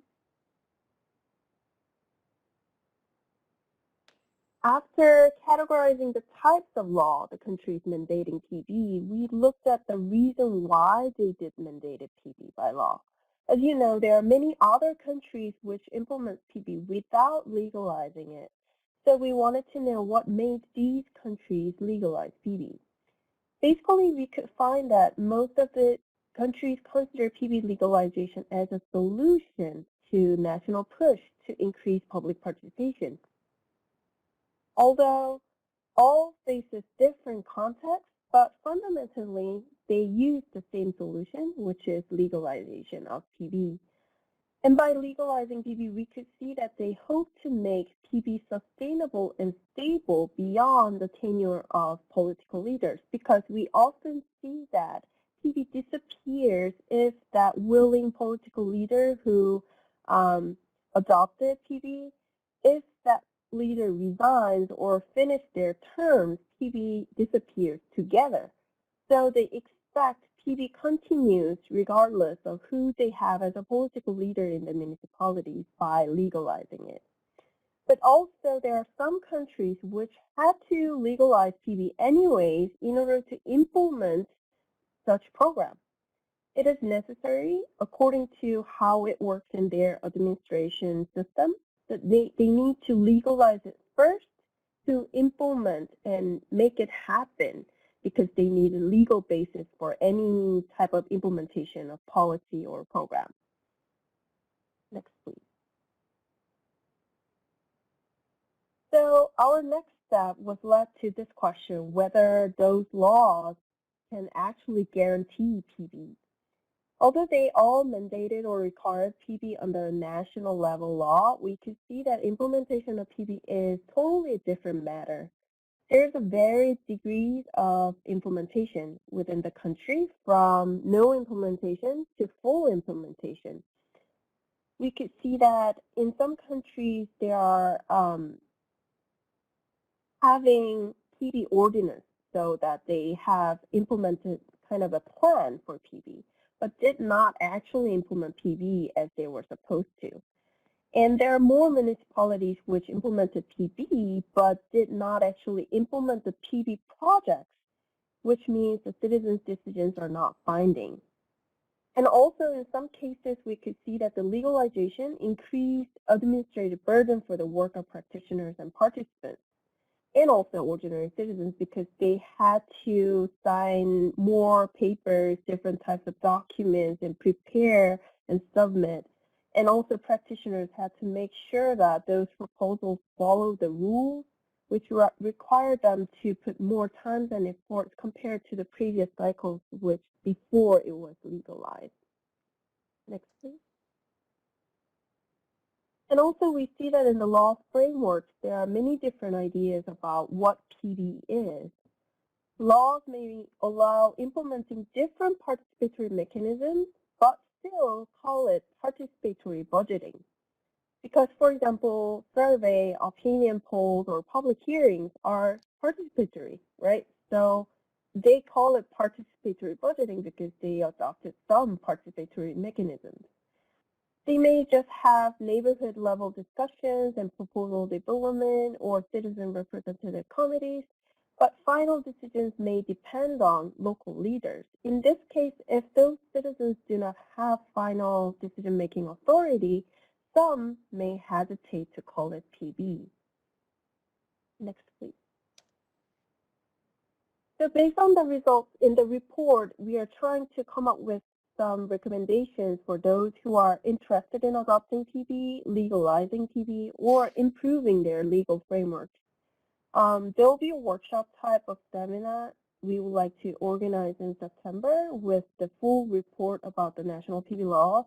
B: After categorizing the types of law the countries mandating PB, we looked at the reason why they did mandated PB by law. As you know, there are many other countries which implement PB without legalizing it. So we wanted to know what made these countries legalize PB. Basically, we could find that most of the countries consider PB legalization as a solution to national push to increase public participation. Although all faces different contexts, but fundamentally they use the same solution, which is legalization of PB. And by legalizing PB, we could see that they hope to make PB sustainable and stable beyond the tenure of political leaders, because we often see that PB disappears if that willing political leader who adopted PB, if that leader resigns or finishes their terms, PB disappears together. So they expect PB continues regardless of who they have as a political leader in the municipalities by legalizing it. But also there are some countries which had to legalize PB anyways in order to implement such program. It is necessary, according to how it works in their administration system, that they need to legalize it first to implement and make it happen because they need a legal basis for any type of implementation of policy or program. Next, please. So our next step was led to this question, whether those laws can actually guarantee PB. Although they all mandated or required PB under national level law, we could see that implementation of PB is totally a different matter. There's a varied degrees of implementation within the country, from no implementation to full implementation. We could see that in some countries there are having PB ordinance so that they have implemented kind of a plan for PB, but did not actually implement PB as they were supposed to. And there are more municipalities which implemented PB, but did not actually implement the PB projects, which means the citizens' decisions are not binding. And also in some cases, we could see that the legalization increased administrative burden for the work of practitioners and participants, and also ordinary citizens, because they had to sign more papers, different types of documents, and prepare and submit. And also practitioners had to make sure that those proposals follow the rules, which required them to put more time and effort compared to the previous cycles, which before it was legalized. Next, please. And also we see that in the law frameworks, there are many different ideas about what PB is. Laws may allow implementing different participatory mechanisms, but still call it participatory budgeting. Because, for example, survey, opinion polls, or public hearings are participatory, right? So they call it participatory budgeting because they adopted some participatory mechanisms. They may just have neighborhood level discussions and proposal development or citizen representative committees, but final decisions may depend on local leaders. In this case, if those citizens do not have final decision-making authority, some may hesitate to call it PB. Next, please. So based on the results in the report, we are trying to come up with some recommendations for those who are interested in adopting PB, legalizing PB, or improving their legal framework. There will be a workshop type of seminar we would like to organize in September with the full report about the national PB laws.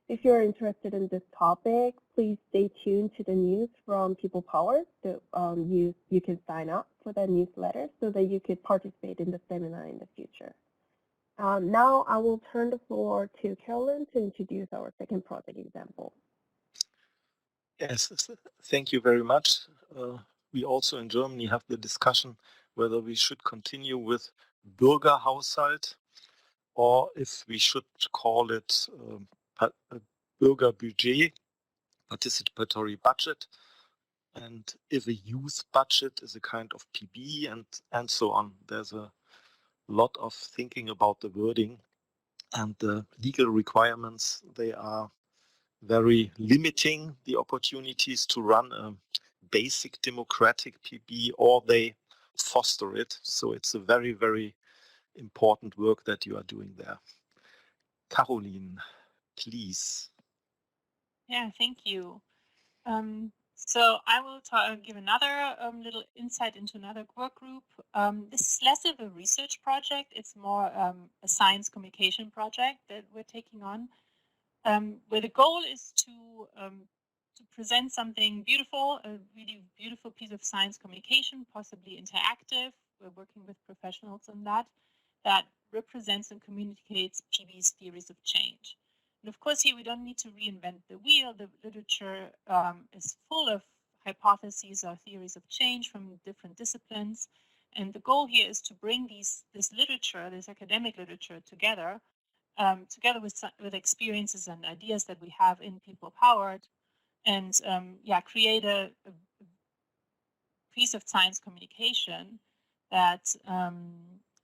B: If you're interested in this topic, please stay tuned to the news from People Power. So you can sign up for that newsletter so that you could participate in the seminar in the future. Now I will turn the floor to Carolin to introduce our second project example.
A: Yes, thank you very much. We also in Germany have the discussion whether we should continue with Bürgerhaushalt or if we should call it Bürgerbudget, participatory budget, and if a youth budget is a kind of PB and so on. There's a lot of thinking about the wording, and the legal requirements, they are very limiting the opportunities to run a basic democratic PB, or they foster it. So it's a very, very important work that you are doing there. Carolin, please.
E: Yeah, thank you. So I will give another little insight into another work group. This is less of a research project. It's more a science communication project that we're taking on, where the goal is to present something beautiful, a really beautiful piece of science communication, possibly interactive. We're working with professionals on that. that represents and communicates PB's theories of change. And of course, here we don't need to reinvent the wheel. The literature is full of hypotheses or theories of change from different disciplines. And the goal here is to bring this literature, this academic literature together, together with experiences and ideas that we have in people powered, and create a piece of science communication that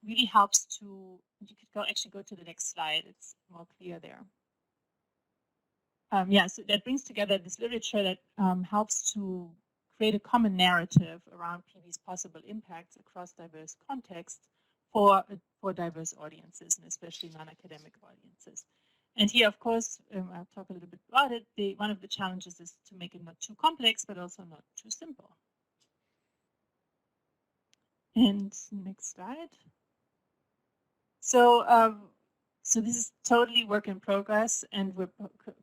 E: really helps to. You could actually go to the next slide. It's more clear there. So that brings together this literature that helps to create a common narrative around PB's possible impacts across diverse contexts for diverse audiences, and especially non-academic audiences. And here, of course, I'll talk a little bit about it. One of the challenges is to make it not too complex, but also not too simple. And next slide. So, so this is totally work in progress, and we're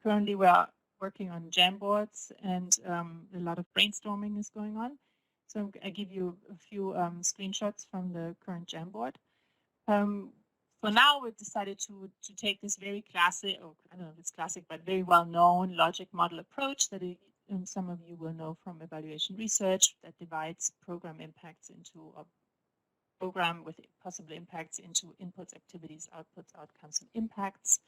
E: currently working on Jamboards, and a lot of brainstorming is going on. So I give you a few screenshots from the current Jamboard. For now, we've decided to take this very classic, or I don't know if it's classic, but very well-known logic model approach that some of you will know from evaluation research, that divides program impacts into a program with possible impacts into inputs, activities, outputs, outcomes, and impacts.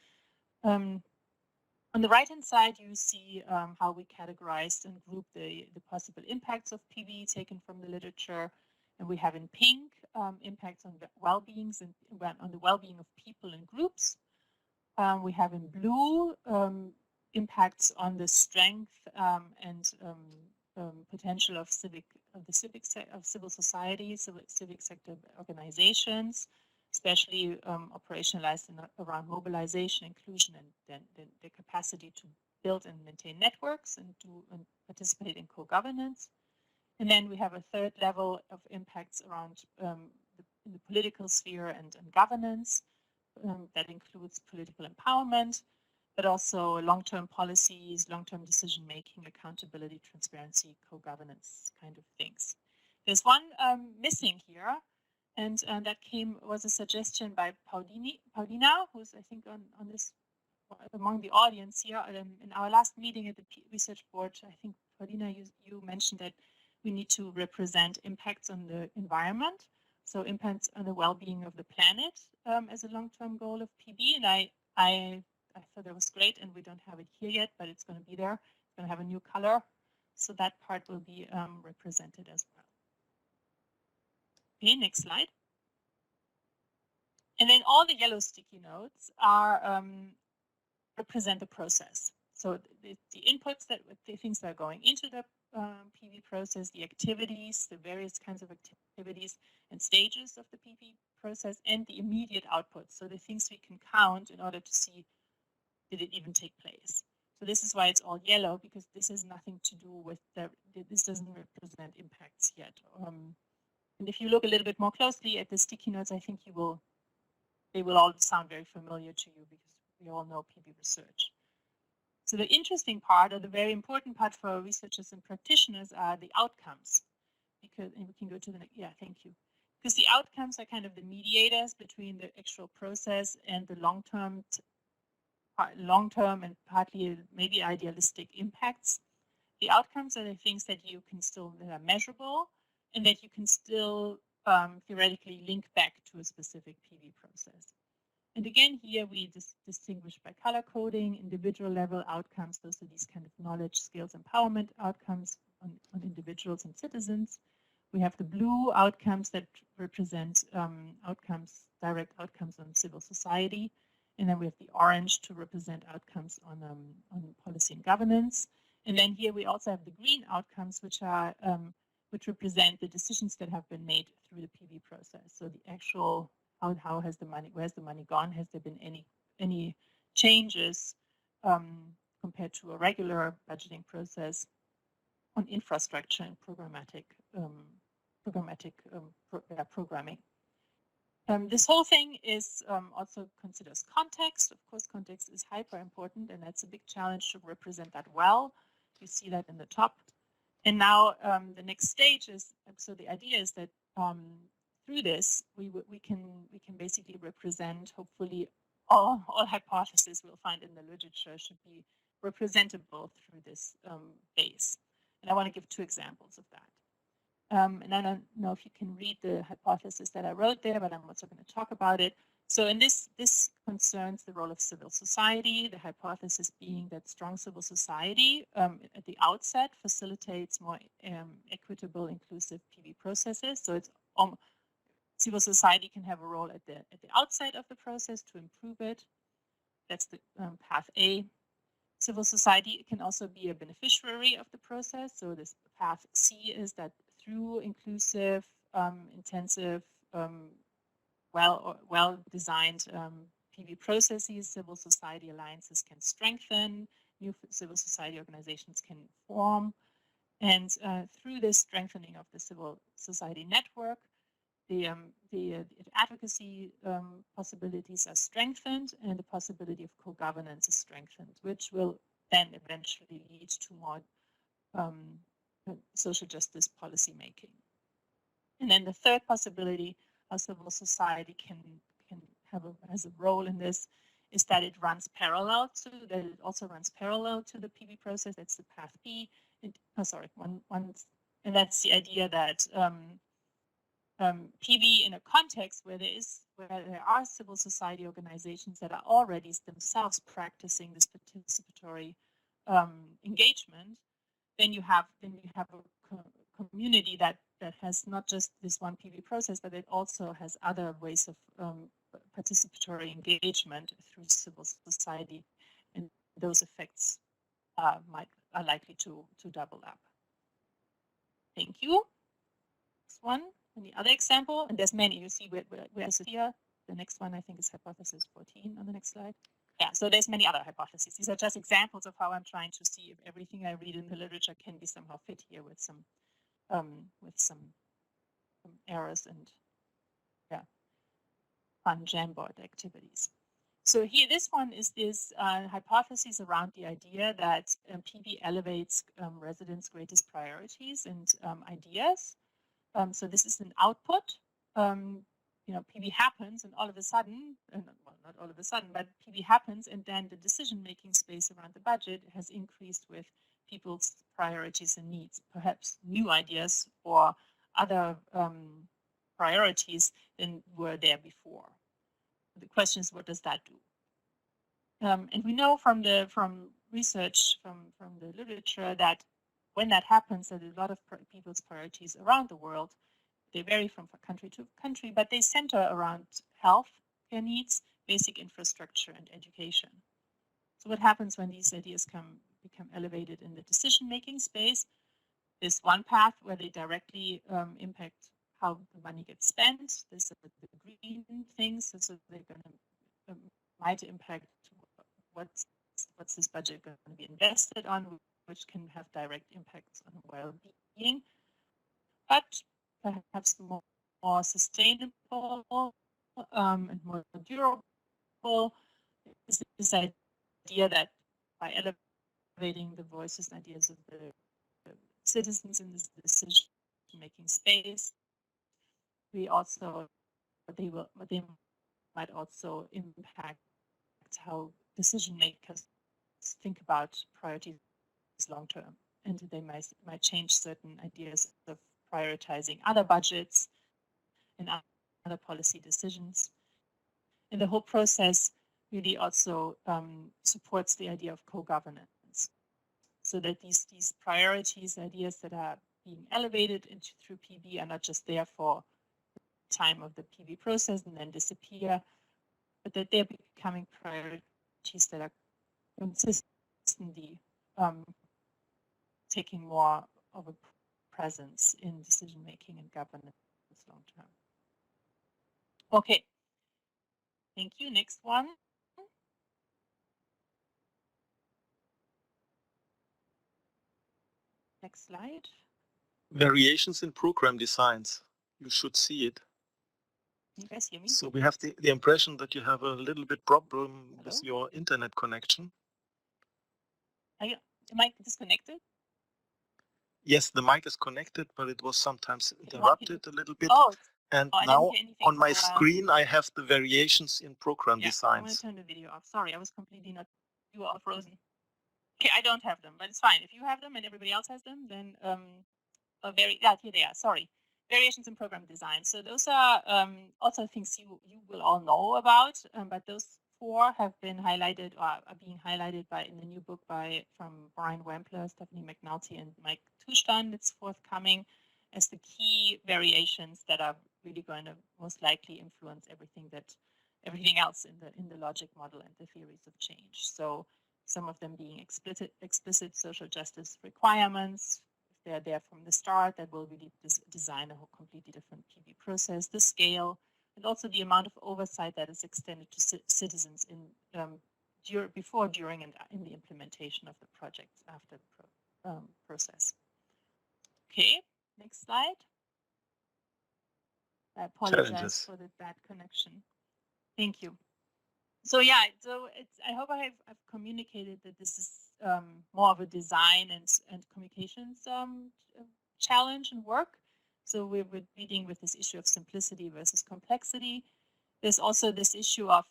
E: On the right-hand side, you see how we categorized and grouped the possible impacts of PB taken from the literature. And we have in pink impacts on well-being and on the well-being of people and groups. We have in blue impacts on the strength and potential of civil society, civic sector organizations, especially operationalized around mobilization, inclusion, and then the capacity to build and maintain networks and participate in co-governance. And then we have a third level of impacts around in the political sphere and governance. That includes political empowerment, but also long-term policies, long-term decision-making, accountability, transparency, co-governance kind of things. There's one missing here, and that was a suggestion by Paulina, who's I think on this among the audience here. In our last meeting at the research board, I think Paulina, you mentioned that we need to represent impacts on the environment, so impacts on the well-being of the planet as a long-term goal of PB. And I thought that was great, and we don't have it here yet, but it's going to be there. It's going to have a new color, so that part will be represented as well. Okay, next slide. And then all the yellow sticky notes are represent the process. So the inputs, the things that are going into the PV process, the activities, the various kinds of activities and stages of the PV process, and the immediate outputs. So the things we can count in order to see, did it even take place? So this is why it's all yellow, because this has nothing to do with this doesn't represent impacts yet. And if you look a little bit more closely at the sticky notes, I think they will all sound very familiar to you, because we all know PV research. So the interesting part, or the very important part for researchers and practitioners, are the outcomes. And we can go to the next, yeah, thank you. Because the outcomes are kind of the mediators between the actual process and the long-term and partly maybe idealistic impacts. The outcomes are the things that are measurable, and that you can still theoretically link back to a specific PV process. And again, here we distinguish by color coding, individual level outcomes. Those are these kind of knowledge, skills, empowerment outcomes on individuals and citizens. We have the blue outcomes that represent direct outcomes on civil society. And then we have the orange to represent outcomes on policy and governance. And then here we also have the green outcomes, which represent the decisions that have been made through the PV process. So the actual where's the money gone? Has there been any changes compared to a regular budgeting process on infrastructure and programmatic programming? This whole thing is also considers context. Of course, context is hyper important, and that's a big challenge to represent that well. You see that in the top. And now the next stage is, so the idea is that through through this, we can basically represent, hopefully, all hypotheses we'll find in the literature should be representable through this base. And I want to give two examples of that. And I don't know if you can read the hypothesis that I wrote there, but I'm also going to talk about it. So in this concerns the role of civil society, the hypothesis being that strong civil society at the outset facilitates more equitable, inclusive PV processes. So it's civil society can have a role at the outset of the process to improve it. That's the path A. Civil society can also be a beneficiary of the process. So this path C is that through inclusive, intensive, well-designed PV processes, civil society alliances can strengthen, new civil society organizations can form, and through this strengthening of the civil society network, the advocacy possibilities are strengthened, and the possibility of co-governance is strengthened, which will then eventually lead to more social justice policy making. And then the third possibility how civil society can have as a role in this is that it runs parallel to, that it also runs parallel to the PV process. That's the path B. And that's the idea that PV in a context where there are civil society organizations that are already themselves practicing this participatory engagement, then you have a community that has not just this one PV process, but it also has other ways of participatory engagement through civil society, and those effects are likely to double up. Thank you. Next one, and the other example, and there's many. You see where is it here? The next one I think is hypothesis 14 on the next slide. Yeah, so there's many other hypotheses. These are just examples of how I'm trying to see if everything I read in the literature can be somehow fit here with some errors and fun Jamboard activities. So here, this one is this hypothesis around the idea that PV elevates residents' greatest priorities and ideas. So this is an output. PV happens, and all of a sudden, well, not all of a sudden, but PV happens, and then the decision-making space around the budget has increased with people's priorities and needs, perhaps new ideas or other priorities than were there before. The question is, what does that do? And we know from research from the literature that when that happens, that a lot of people's priorities around the world, they vary from country to country, but they center around health care needs, basic infrastructure, and education. So what happens when these ideas become elevated in the decision-making space? There's one path where they directly impact how the money gets spent. There's the green things, so they're going to might impact what's this budget going to be invested on, which can have direct impacts on well-being. But perhaps more sustainable and more durable is this idea that by elevating the voices and ideas of the citizens in this decision-making space, they might also impact how decision makers think about priorities long term, and they might change certain ideas of prioritizing other budgets and other policy decisions. And the whole process really also supports the idea of co-governance, so that these priorities, ideas that are being elevated through PV are not just there for the time of the PV process and then disappear, but that they're becoming priorities that are consistently taking more of a presence in decision making and governance long term. Okay, thank you. Next one. Next slide.
A: Variations in program designs. You should see it.
E: Can you guys hear me?
A: So we have the impression that you have a little bit problem with your internet connection.
E: Am I disconnected?
A: Yes, the mic is connected, but it was sometimes interrupted a little bit.
E: Oh,
A: And
E: Oh, I
A: now
E: didn't hear anything
A: on
E: for
A: my
E: a while.
A: screen, I have the variations in program
E: Yeah, I'm going to
A: designs.
E: turn the video off. Sorry, I was completely not. You were all frozen. Okay, I don't have them, but it's fine. If you have them and everybody else has them, then here they are. Sorry, variations in program design. So those are also things you will all know about, but those 4 have been highlighted or are being highlighted in the new book from Brian Wempler, Stephanie McNulty, and Mike Haustein. It's forthcoming as the key variations that are really going to most likely influence everything else in the logic model and the theories of change. So some of them being explicit social justice requirements. If they're there from the start, that will really design a whole completely different PB process, the scale, and also the amount of oversight that is extended to citizens before, during, and in the implementation of the projects after the process. Okay, next slide. I apologize for the bad connection. Thank you. So yeah, I hope I've communicated that this is more of a design and communications challenge and work. So we're dealing with this issue of simplicity versus complexity. There's also this issue of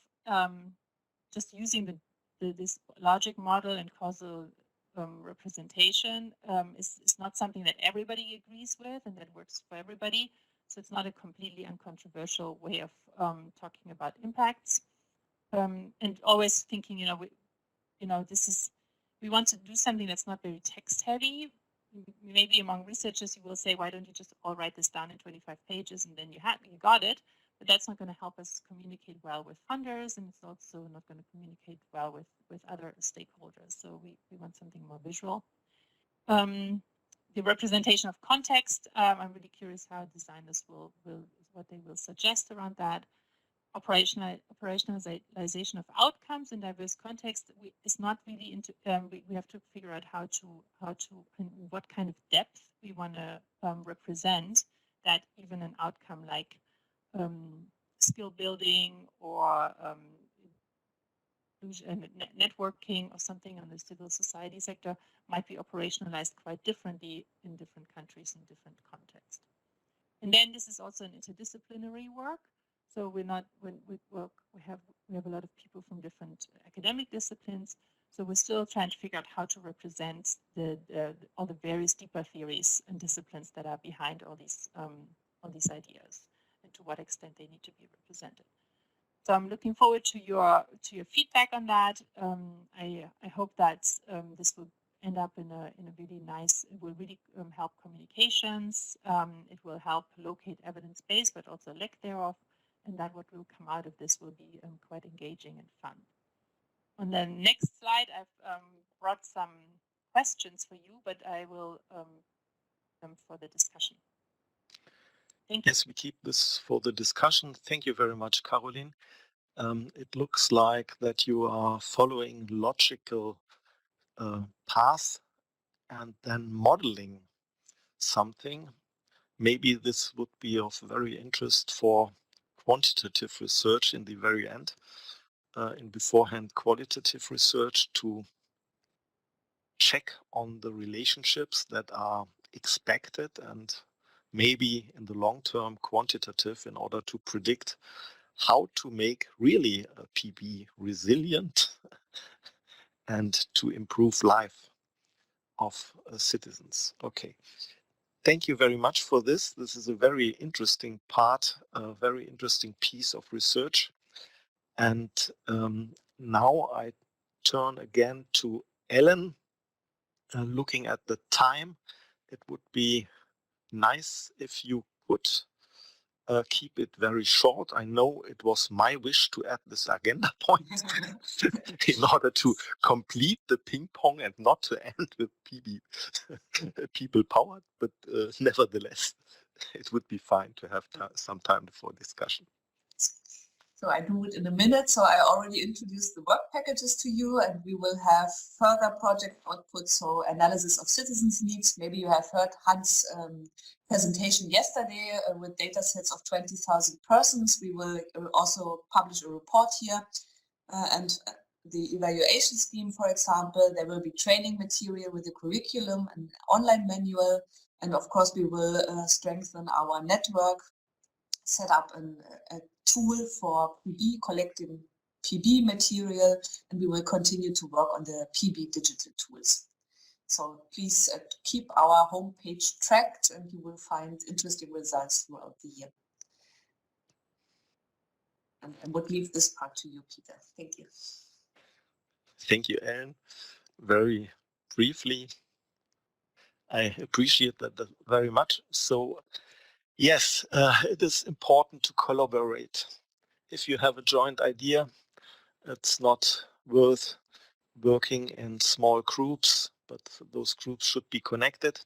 E: just using this logic model and causal representation is not something that everybody agrees with and that works for everybody. So it's not a completely uncontroversial way of talking about impacts. And always thinking, we want to do something that's not very text heavy. Maybe among researchers, you will say, why don't you just all write this down in 25 pages and then you got it? But that's not going to help us communicate well with funders, and it's also not going to communicate well with other stakeholders. So we want something more visual. The representation of context, I'm really curious how designers what they will suggest around that. Operationalization of outcomes in diverse contexts is not really into. We have to figure out how to and what kind of depth we want to represent that even an outcome like skill building or networking or something on the civil society sector might be operationalized quite differently in different countries in different contexts. And then this is also an interdisciplinary work. So we're not when we work, we have a lot of people from different academic disciplines. So we're still trying to figure out how to represent all the various deeper theories and disciplines that are behind all these ideas, and to what extent they need to be represented. So I'm looking forward to your feedback on that. I hope that this will end up in a really nice. It will really help communications. It will help locate evidence base, but also lack thereof, and that what will come out of this will be quite engaging and fun. On the next slide, I've brought some questions for you, but I will them for the discussion. Thank you.
A: Yes, we keep this for the discussion. Thank you very much, Carolin. It looks like that you are following logical path and then modeling something. Maybe this would be of very interest for quantitative research in the very end, in beforehand qualitative research, to check on the relationships that are expected, and maybe in the long term quantitative, in order to predict how to make really a PB resilient and to improve life of citizens. Okay. Thank you very much for this. This is a very interesting part, a very interesting piece of research. And now I turn again to Ellen. Looking at the time, it would be nice if you could keep it very short. I know it was my wish to add this agenda point in order to complete the ping pong and not to end with PB people powered, but nevertheless, it would be fine to have some time for discussion.
C: So I do it in a minute. So I already introduced the work packages to you, and we will have further project outputs, so analysis of citizens' needs. Maybe you have heard Hans' presentation yesterday with data sets of 20,000 persons. We will also publish a report here. And the evaluation scheme, for example, there will be training material with the curriculum and online manual. And of course, we will strengthen our network set up a tool for PB, collecting PB material, and we will continue to work on the PB digital tools. So please keep our homepage tracked and you will find interesting results throughout the year. And I would leave this part to you, Peter. Thank you.
A: Thank you, Ellen. Very briefly, I appreciate that very much. So yes, it is important to collaborate. If you have a joint idea, it's not worth working in small groups, but those groups should be connected.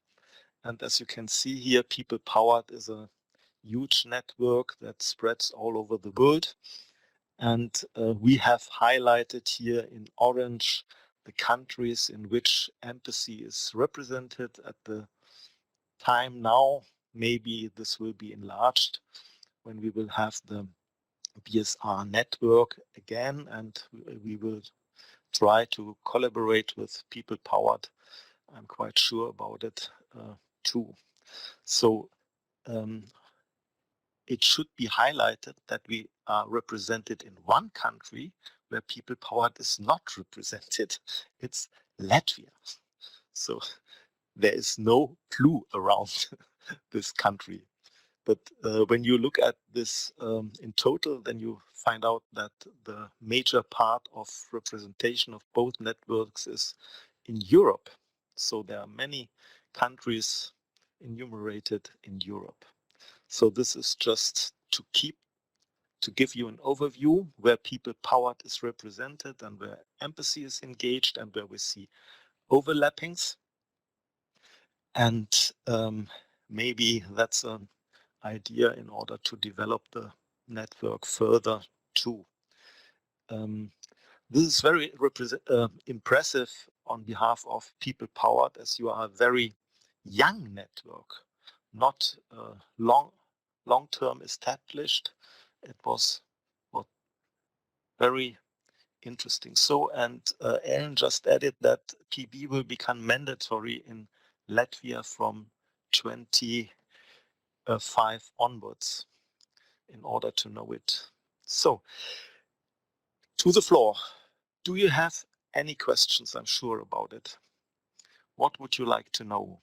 A: And as you can see here, People Powered is a huge network that spreads all over the world. And we have highlighted here in orange the countries in which EmPaci is represented at the time now. Maybe this will be enlarged when we will have the BSR network again, and we will try to collaborate with People Powered. I'm quite sure about it too. So it should be highlighted that we are represented in one country where People Powered is not represented. It's Latvia. So there is no clue around this country. But when you look at this in total, then you find out that the major part of representation of both networks is in Europe. So there are many countries enumerated in Europe. So this is just to give you an overview where People Powered is represented and where EmPaci is engaged and where we see overlappings. And maybe that's an idea in order to develop the network further too. This is very impressive on behalf of People Powered, as you are a very young network, not long-term established. It was very interesting. So, and Ellen just added that PB will become mandatory in Latvia from 25 onwards in order to know it. So, to the floor. Do you have any questions? I'm sure about it. What would you like to know?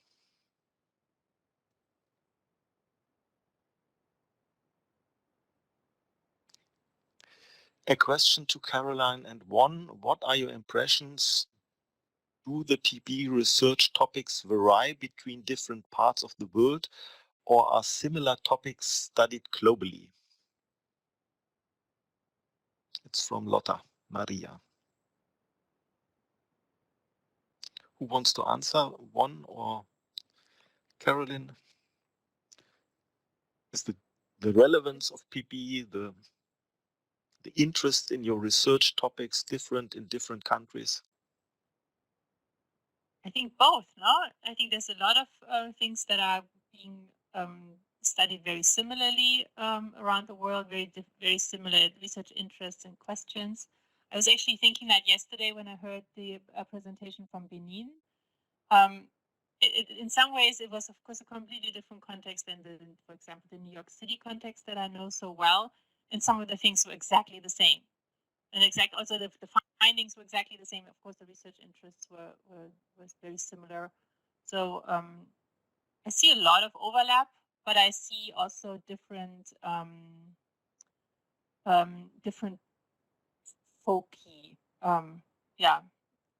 A: A question to Carolin and one, what are your impressions? Do the PB research topics vary between different parts of the world, or are similar topics studied globally? It's from Lotta Maria. Who wants to answer? One or Carolin? Is the relevance of PB, the interest in your research topics different in different countries?
E: I think both, no? I think there's a lot of things that are being studied very similarly around the world, very similar research interests and questions. I was actually thinking that yesterday when I heard the presentation from Benin. In some ways, it was, of course, a completely different context than, for example, the New York City context that I know so well. And some of the things were exactly the same. And also the findings were exactly the same. Of course, the research interests was very similar. So I see a lot of overlap, but I see also different different folky,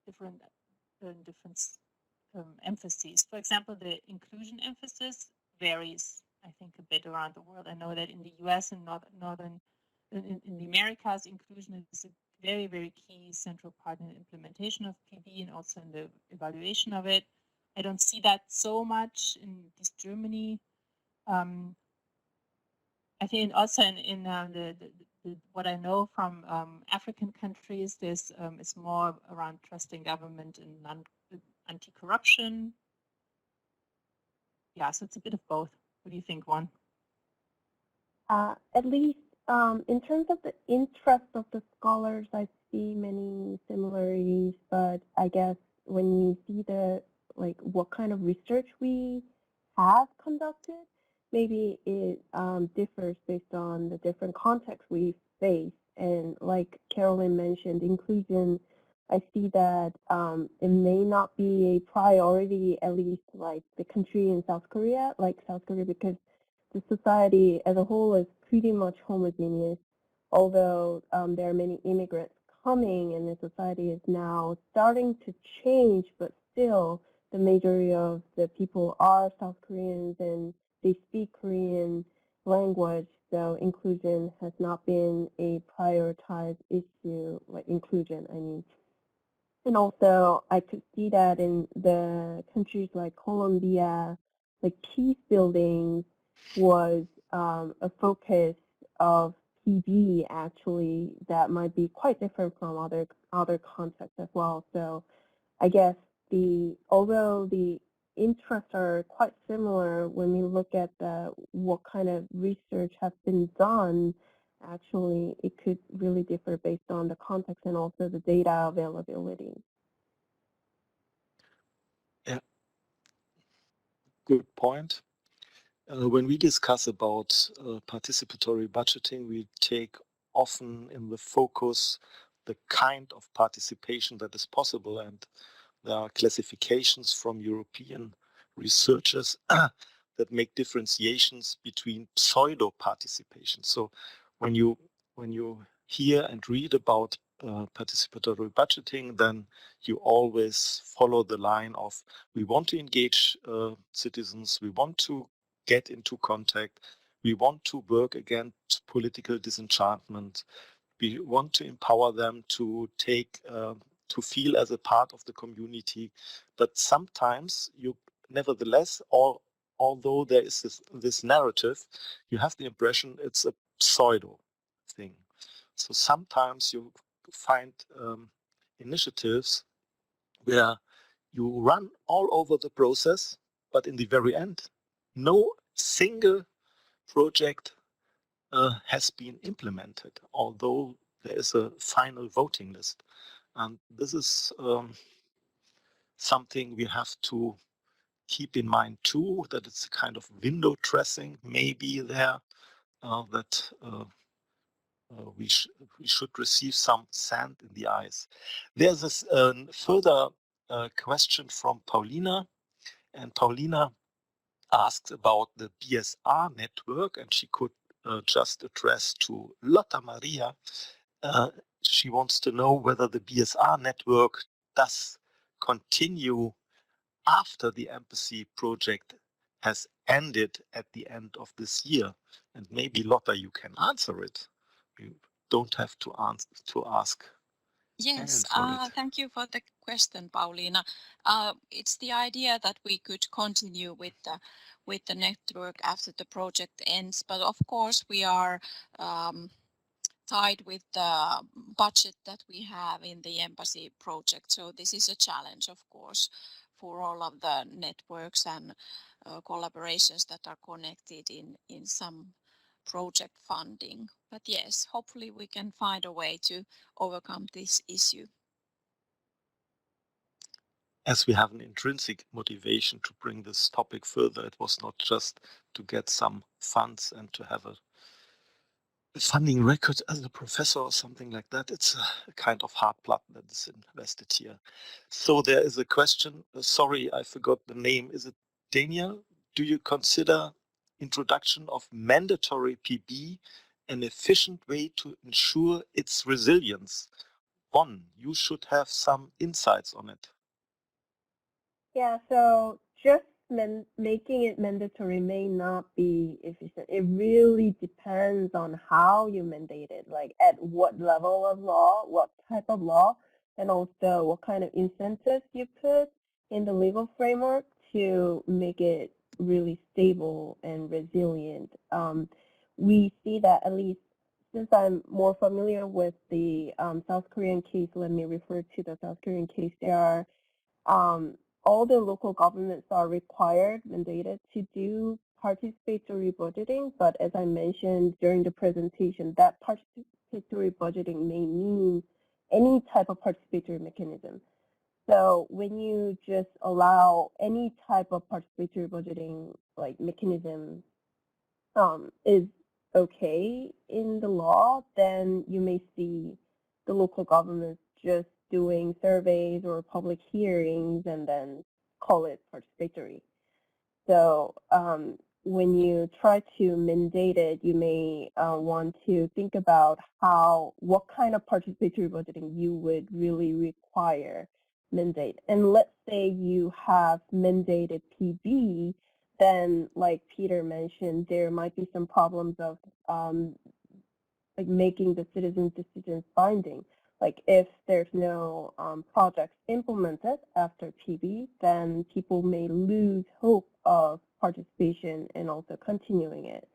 E: different emphases. For example, the inclusion emphasis varies, I think, a bit around the world. I know that in the US and in the Americas, inclusion is a very, very key central part in the implementation of PB and also in the evaluation of it. I don't see that so much in East Germany. I think also in what I know from African countries, there's it's more around trusting government and anti-corruption. Yeah, so it's a bit of both. What do you think, Juan?
B: At least in terms of the interest of the scholars, I see many similarities, but I guess when you see what kind of research we have conducted, maybe it differs based on the different contexts we face. And like Carolyn mentioned, inclusion, I see that it may not be a priority, at least like the country in South Korea, because the society as a whole is pretty much homogeneous, although there are many immigrants coming and the society is now starting to change, but still the majority of the people are South Koreans and they speak Korean language, so inclusion has not been a prioritized issue, like inclusion, I mean. And also, I could see that in the countries like Colombia, like peace building was a focus of PB actually that might be quite different from other contexts as well. So I guess although the interests are quite similar when we look at what kind of research has been done, actually it could really differ based on the context and also the data availability.
A: Yeah, good point. When we discuss about participatory budgeting, we take often in the focus the kind of participation that is possible, and there are classifications from European researchers that make differentiations between pseudo participation. So when you hear and read about participatory budgeting, then you always follow the line of we want to engage citizens, we want to get into contact, we want to work against political disenchantment, we want to empower them to to feel as a part of the community. But sometimes you, nevertheless, although there is this narrative, you have the impression it's a pseudo thing. So sometimes you find initiatives where you run all over the process, but in the very end, no single project has been implemented, although there is a final voting list. And this is something we have to keep in mind too, that it's a kind of window dressing maybe there, that we should receive some sand in the eyes. There's a further question from Paulina, and Paulina asks about the BSR network, and she could just address to Lotta Maria. She wants to know whether the BSR network does continue after the EmPaci project has ended at the end of this year. And maybe Lotta, you can answer it. You don't have to ask.
F: Yes,
A: For it.
F: thank you for the question, Paulina. It's the idea that we could continue with the network after the project ends, but of course we are tied with the budget that we have in the EmPaci project. So this is a challenge, of course, for all of the networks and collaborations that are connected in some project funding. But yes, hopefully we can find a way to overcome this issue.
A: As we have an intrinsic motivation to bring this topic further, it was not just to get some funds and to have a funding record as a professor or something like that. It's a kind of hard blood that is invested here. So there is a question. Sorry, I forgot the name. Is it Daniel? Do you consider introduction of mandatory PB an efficient way to ensure its resilience? One, you should have some insights on it.
B: Yeah, so just making it mandatory may not be efficient. It really depends on how you mandate it, like at what level of law, what type of law, and also what kind of incentives you put in the legal framework to make it really stable and resilient. We see that, at least since I'm more familiar with the South Korean case, let me refer to the South Korean case. There are all the local governments are required, mandated to do participatory budgeting, but as I mentioned during the presentation, that participatory budgeting may mean any type of participatory mechanism. So when you just allow any type of participatory budgeting like mechanism is okay in the law, then you may see the local governments just doing surveys or public hearings and then call it participatory. So when you try to mandate it, you may want to think about what kind of participatory budgeting you would really require mandate. And let's say you have mandated PB, then like Peter mentioned, there might be some problems of like making the citizens' decisions binding. Like if there's no projects implemented after PB, then people may lose hope of participation and also continuing it.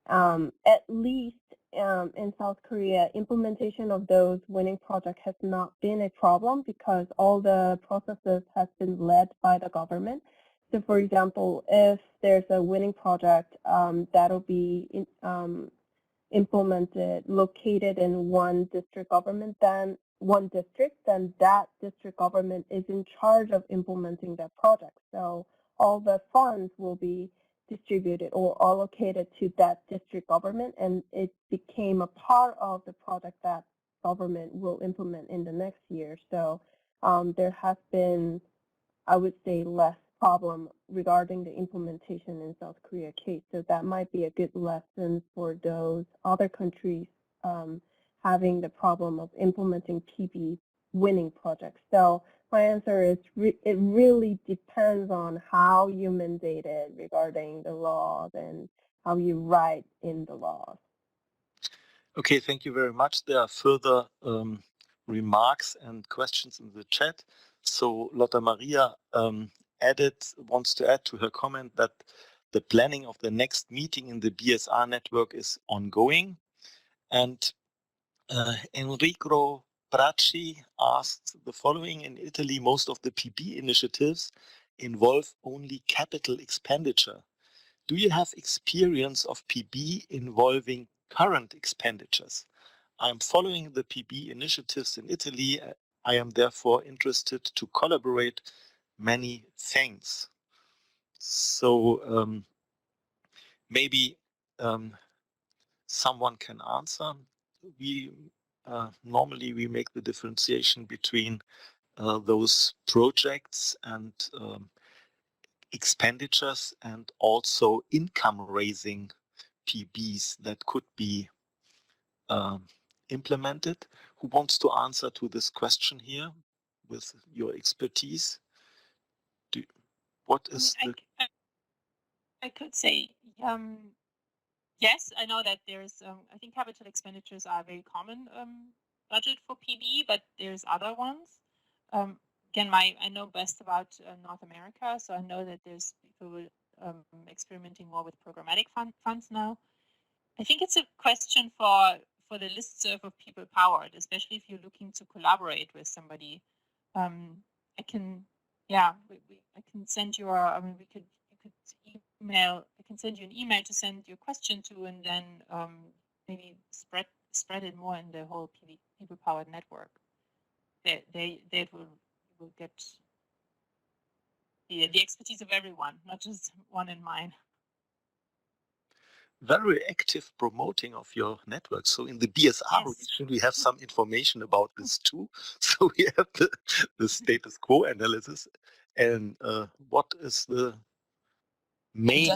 B: At least in South Korea, implementation of those winning projects has not been a problem because all the processes have been led by the government. So for example, if there's a winning project that'll be implemented located in one district government, then that district government is in charge of implementing that project. So all the funds will be distributed or allocated to that district government, and it became a part of the project that government will implement in the next year. So there has been, I would say, less problem regarding the implementation in South Korea case. So that might be a good lesson for those other countries having the problem of implementing PB winning projects. So my answer is it really depends on how you mandate it regarding the laws and how you write in the laws.
A: Okay, thank you very much. There are further remarks and questions in the chat. So Lotta Maria wants to add to her comment that the planning of the next meeting in the BSR network is ongoing. And Enrico Bracci asked the following: in Italy, most of the PB initiatives involve only capital expenditure. Do you have experience of PB involving current expenditures? I'm following the PB initiatives in Italy. I am therefore interested to collaborate. Many thanks. So maybe someone can answer. Normally we make the differentiation between those projects and expenditures and also income raising PBs that could be implemented. Who wants to answer to this question here with your expertise?
E: I could say yes. I know that there's I think capital expenditures are a very common budget for PB, but there's other ones. Again, I know best about North America, so I know that there's people experimenting more with programmatic funds now. I think it's a question for the listserv of people powered, especially if you're looking to collaborate with somebody. I can send you I can send you an email to send your question to, and then maybe spread it more in the whole people powered network. They will get the expertise of everyone, not just one in mine.
A: Very active promoting of your network. So in the BSR region, we have some information about this too. So we have the status quo analysis and what is the main...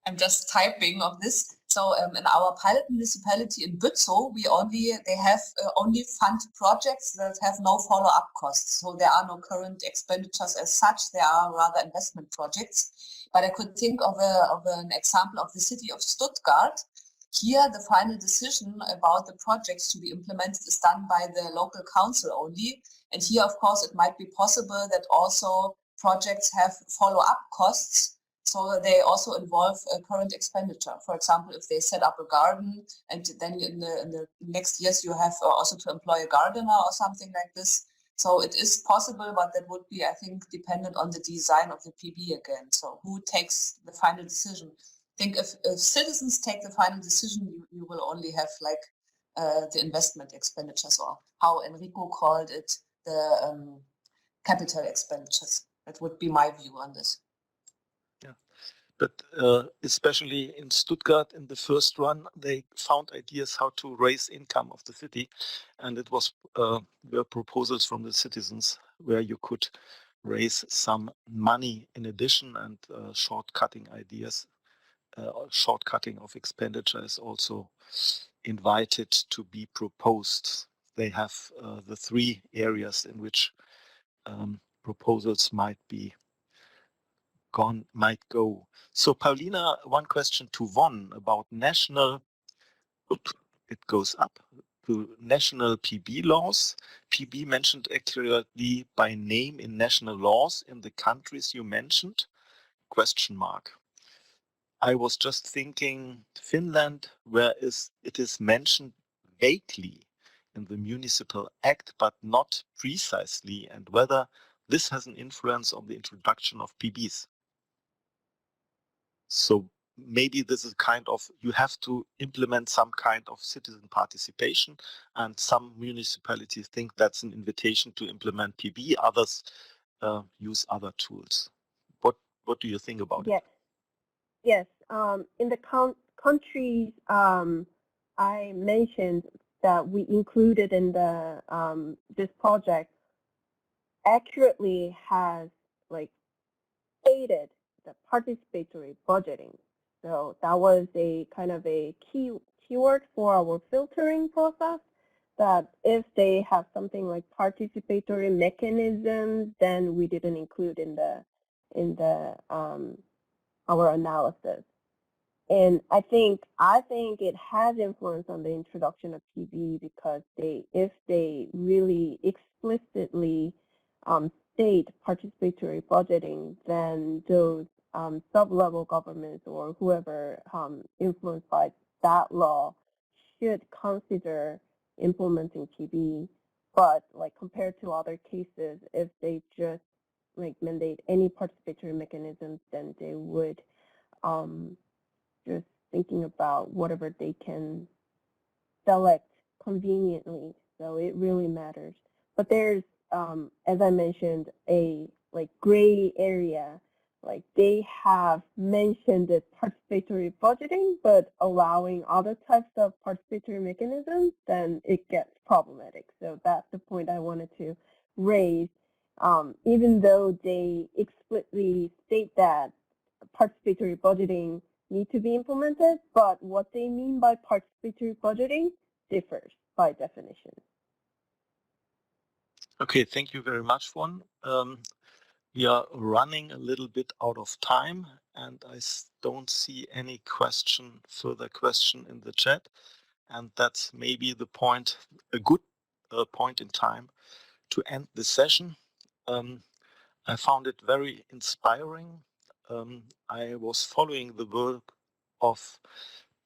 C: I'm just typing of this. So in our pilot municipality in Bützow, they have only fund projects that have no follow-up costs. So there are no current expenditures as such. There are rather investment projects. But I could think of an example of the city of Stuttgart. Here, the final decision about the projects to be implemented is done by the local council only. And here, of course, it might be possible that also projects have follow-up costs. So they also involve current expenditure. For example, if they set up a garden and then in the next years you have also to employ a gardener or something like this. So it is possible, but that would be, I think, dependent on the design of the PB again. So who takes the final decision? I think if citizens take the final decision, you will only have like the investment expenditures, or how Enrico called it, the capital expenditures. That would be my view on this.
A: But especially in Stuttgart, in the first run, they found ideas how to raise income of the city, and it was were proposals from the citizens where you could raise some money in addition, and shortcutting ideas, shortcutting of expenditure is also invited to be proposed. They have the three areas in which proposals might go. So Paulina, one question to Von about national, it goes up to national PB laws. PB mentioned accurately by name in national laws in the countries you mentioned, question mark. I was just thinking Finland, where it is mentioned vaguely in the Municipal Act, but not precisely, and whether this has an influence on the introduction of PBs. So maybe this is kind of, you have to implement some kind of citizen participation, and some municipalities think that's an invitation to implement PB, others use other tools. What do you think about it?
B: Yes. In the countries I mentioned that we included in the this project accurately has like stated the participatory budgeting. So that was a kind of a keyword for our filtering process, that if they have something like participatory mechanisms, then we didn't include in the our analysis. And I think it has influence on the introduction of PB, because if they really explicitly state participatory budgeting, then those sub-level governments or whoever influenced by that law should consider implementing PB. But like compared to other cases, if they just like mandate any participatory mechanisms, then they would just thinking about whatever they can select conveniently. So it really matters. But there's, as I mentioned, a like gray area. Like they have mentioned the participatory budgeting, but allowing other types of participatory mechanisms, then it gets problematic. So that's the point I wanted to raise. Even though they explicitly state that participatory budgeting need to be implemented, but what they mean by participatory budgeting differs by definition.
A: Okay, thank you very much, Von. We are running a little bit out of time, and I don't see any further question in the chat, and that's maybe the point, a good point in time to end the session. I found it very inspiring. I was following the work of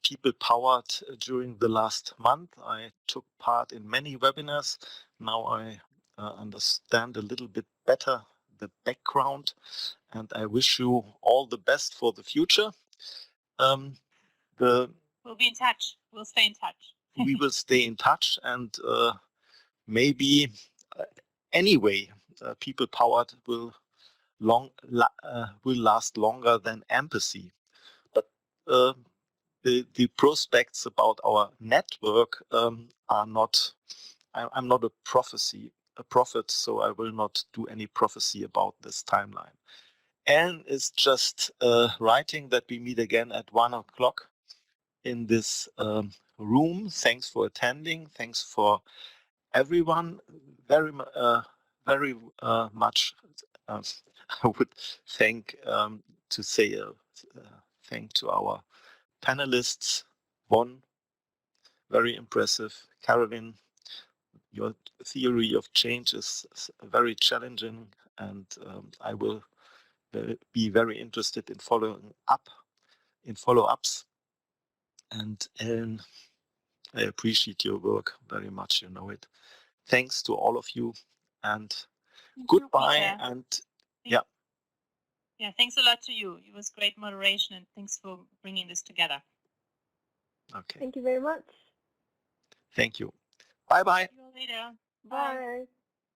A: People Powered during the last month. I took part in many webinars. Now I understand a little bit better the background, and I wish you all the best for the future.
E: We'll be in touch. We'll stay in touch.
A: We will stay in touch, and maybe anyway, People Powered will last longer than EmPaci. But the prospects about our network are not. I'm not a prophet, so I will not do any prophecy about this timeline. Anne is just writing that we meet again at 1 o'clock in this room. Thanks for attending. Thanks for everyone. Very much. I would thank to say thank to our panelists. Von, very impressive. Carolin, your theory of change is very challenging, and I will be very interested in follow-ups. And Ellen, I appreciate your work very much. You know it. Thanks to all of you, and goodbye. And yeah.
E: Yeah, thanks a lot to you. It was great moderation, and thanks for bringing this together.
A: Okay.
B: Thank you very much.
A: Thank you. Bye-bye.
E: See you later.
B: Bye.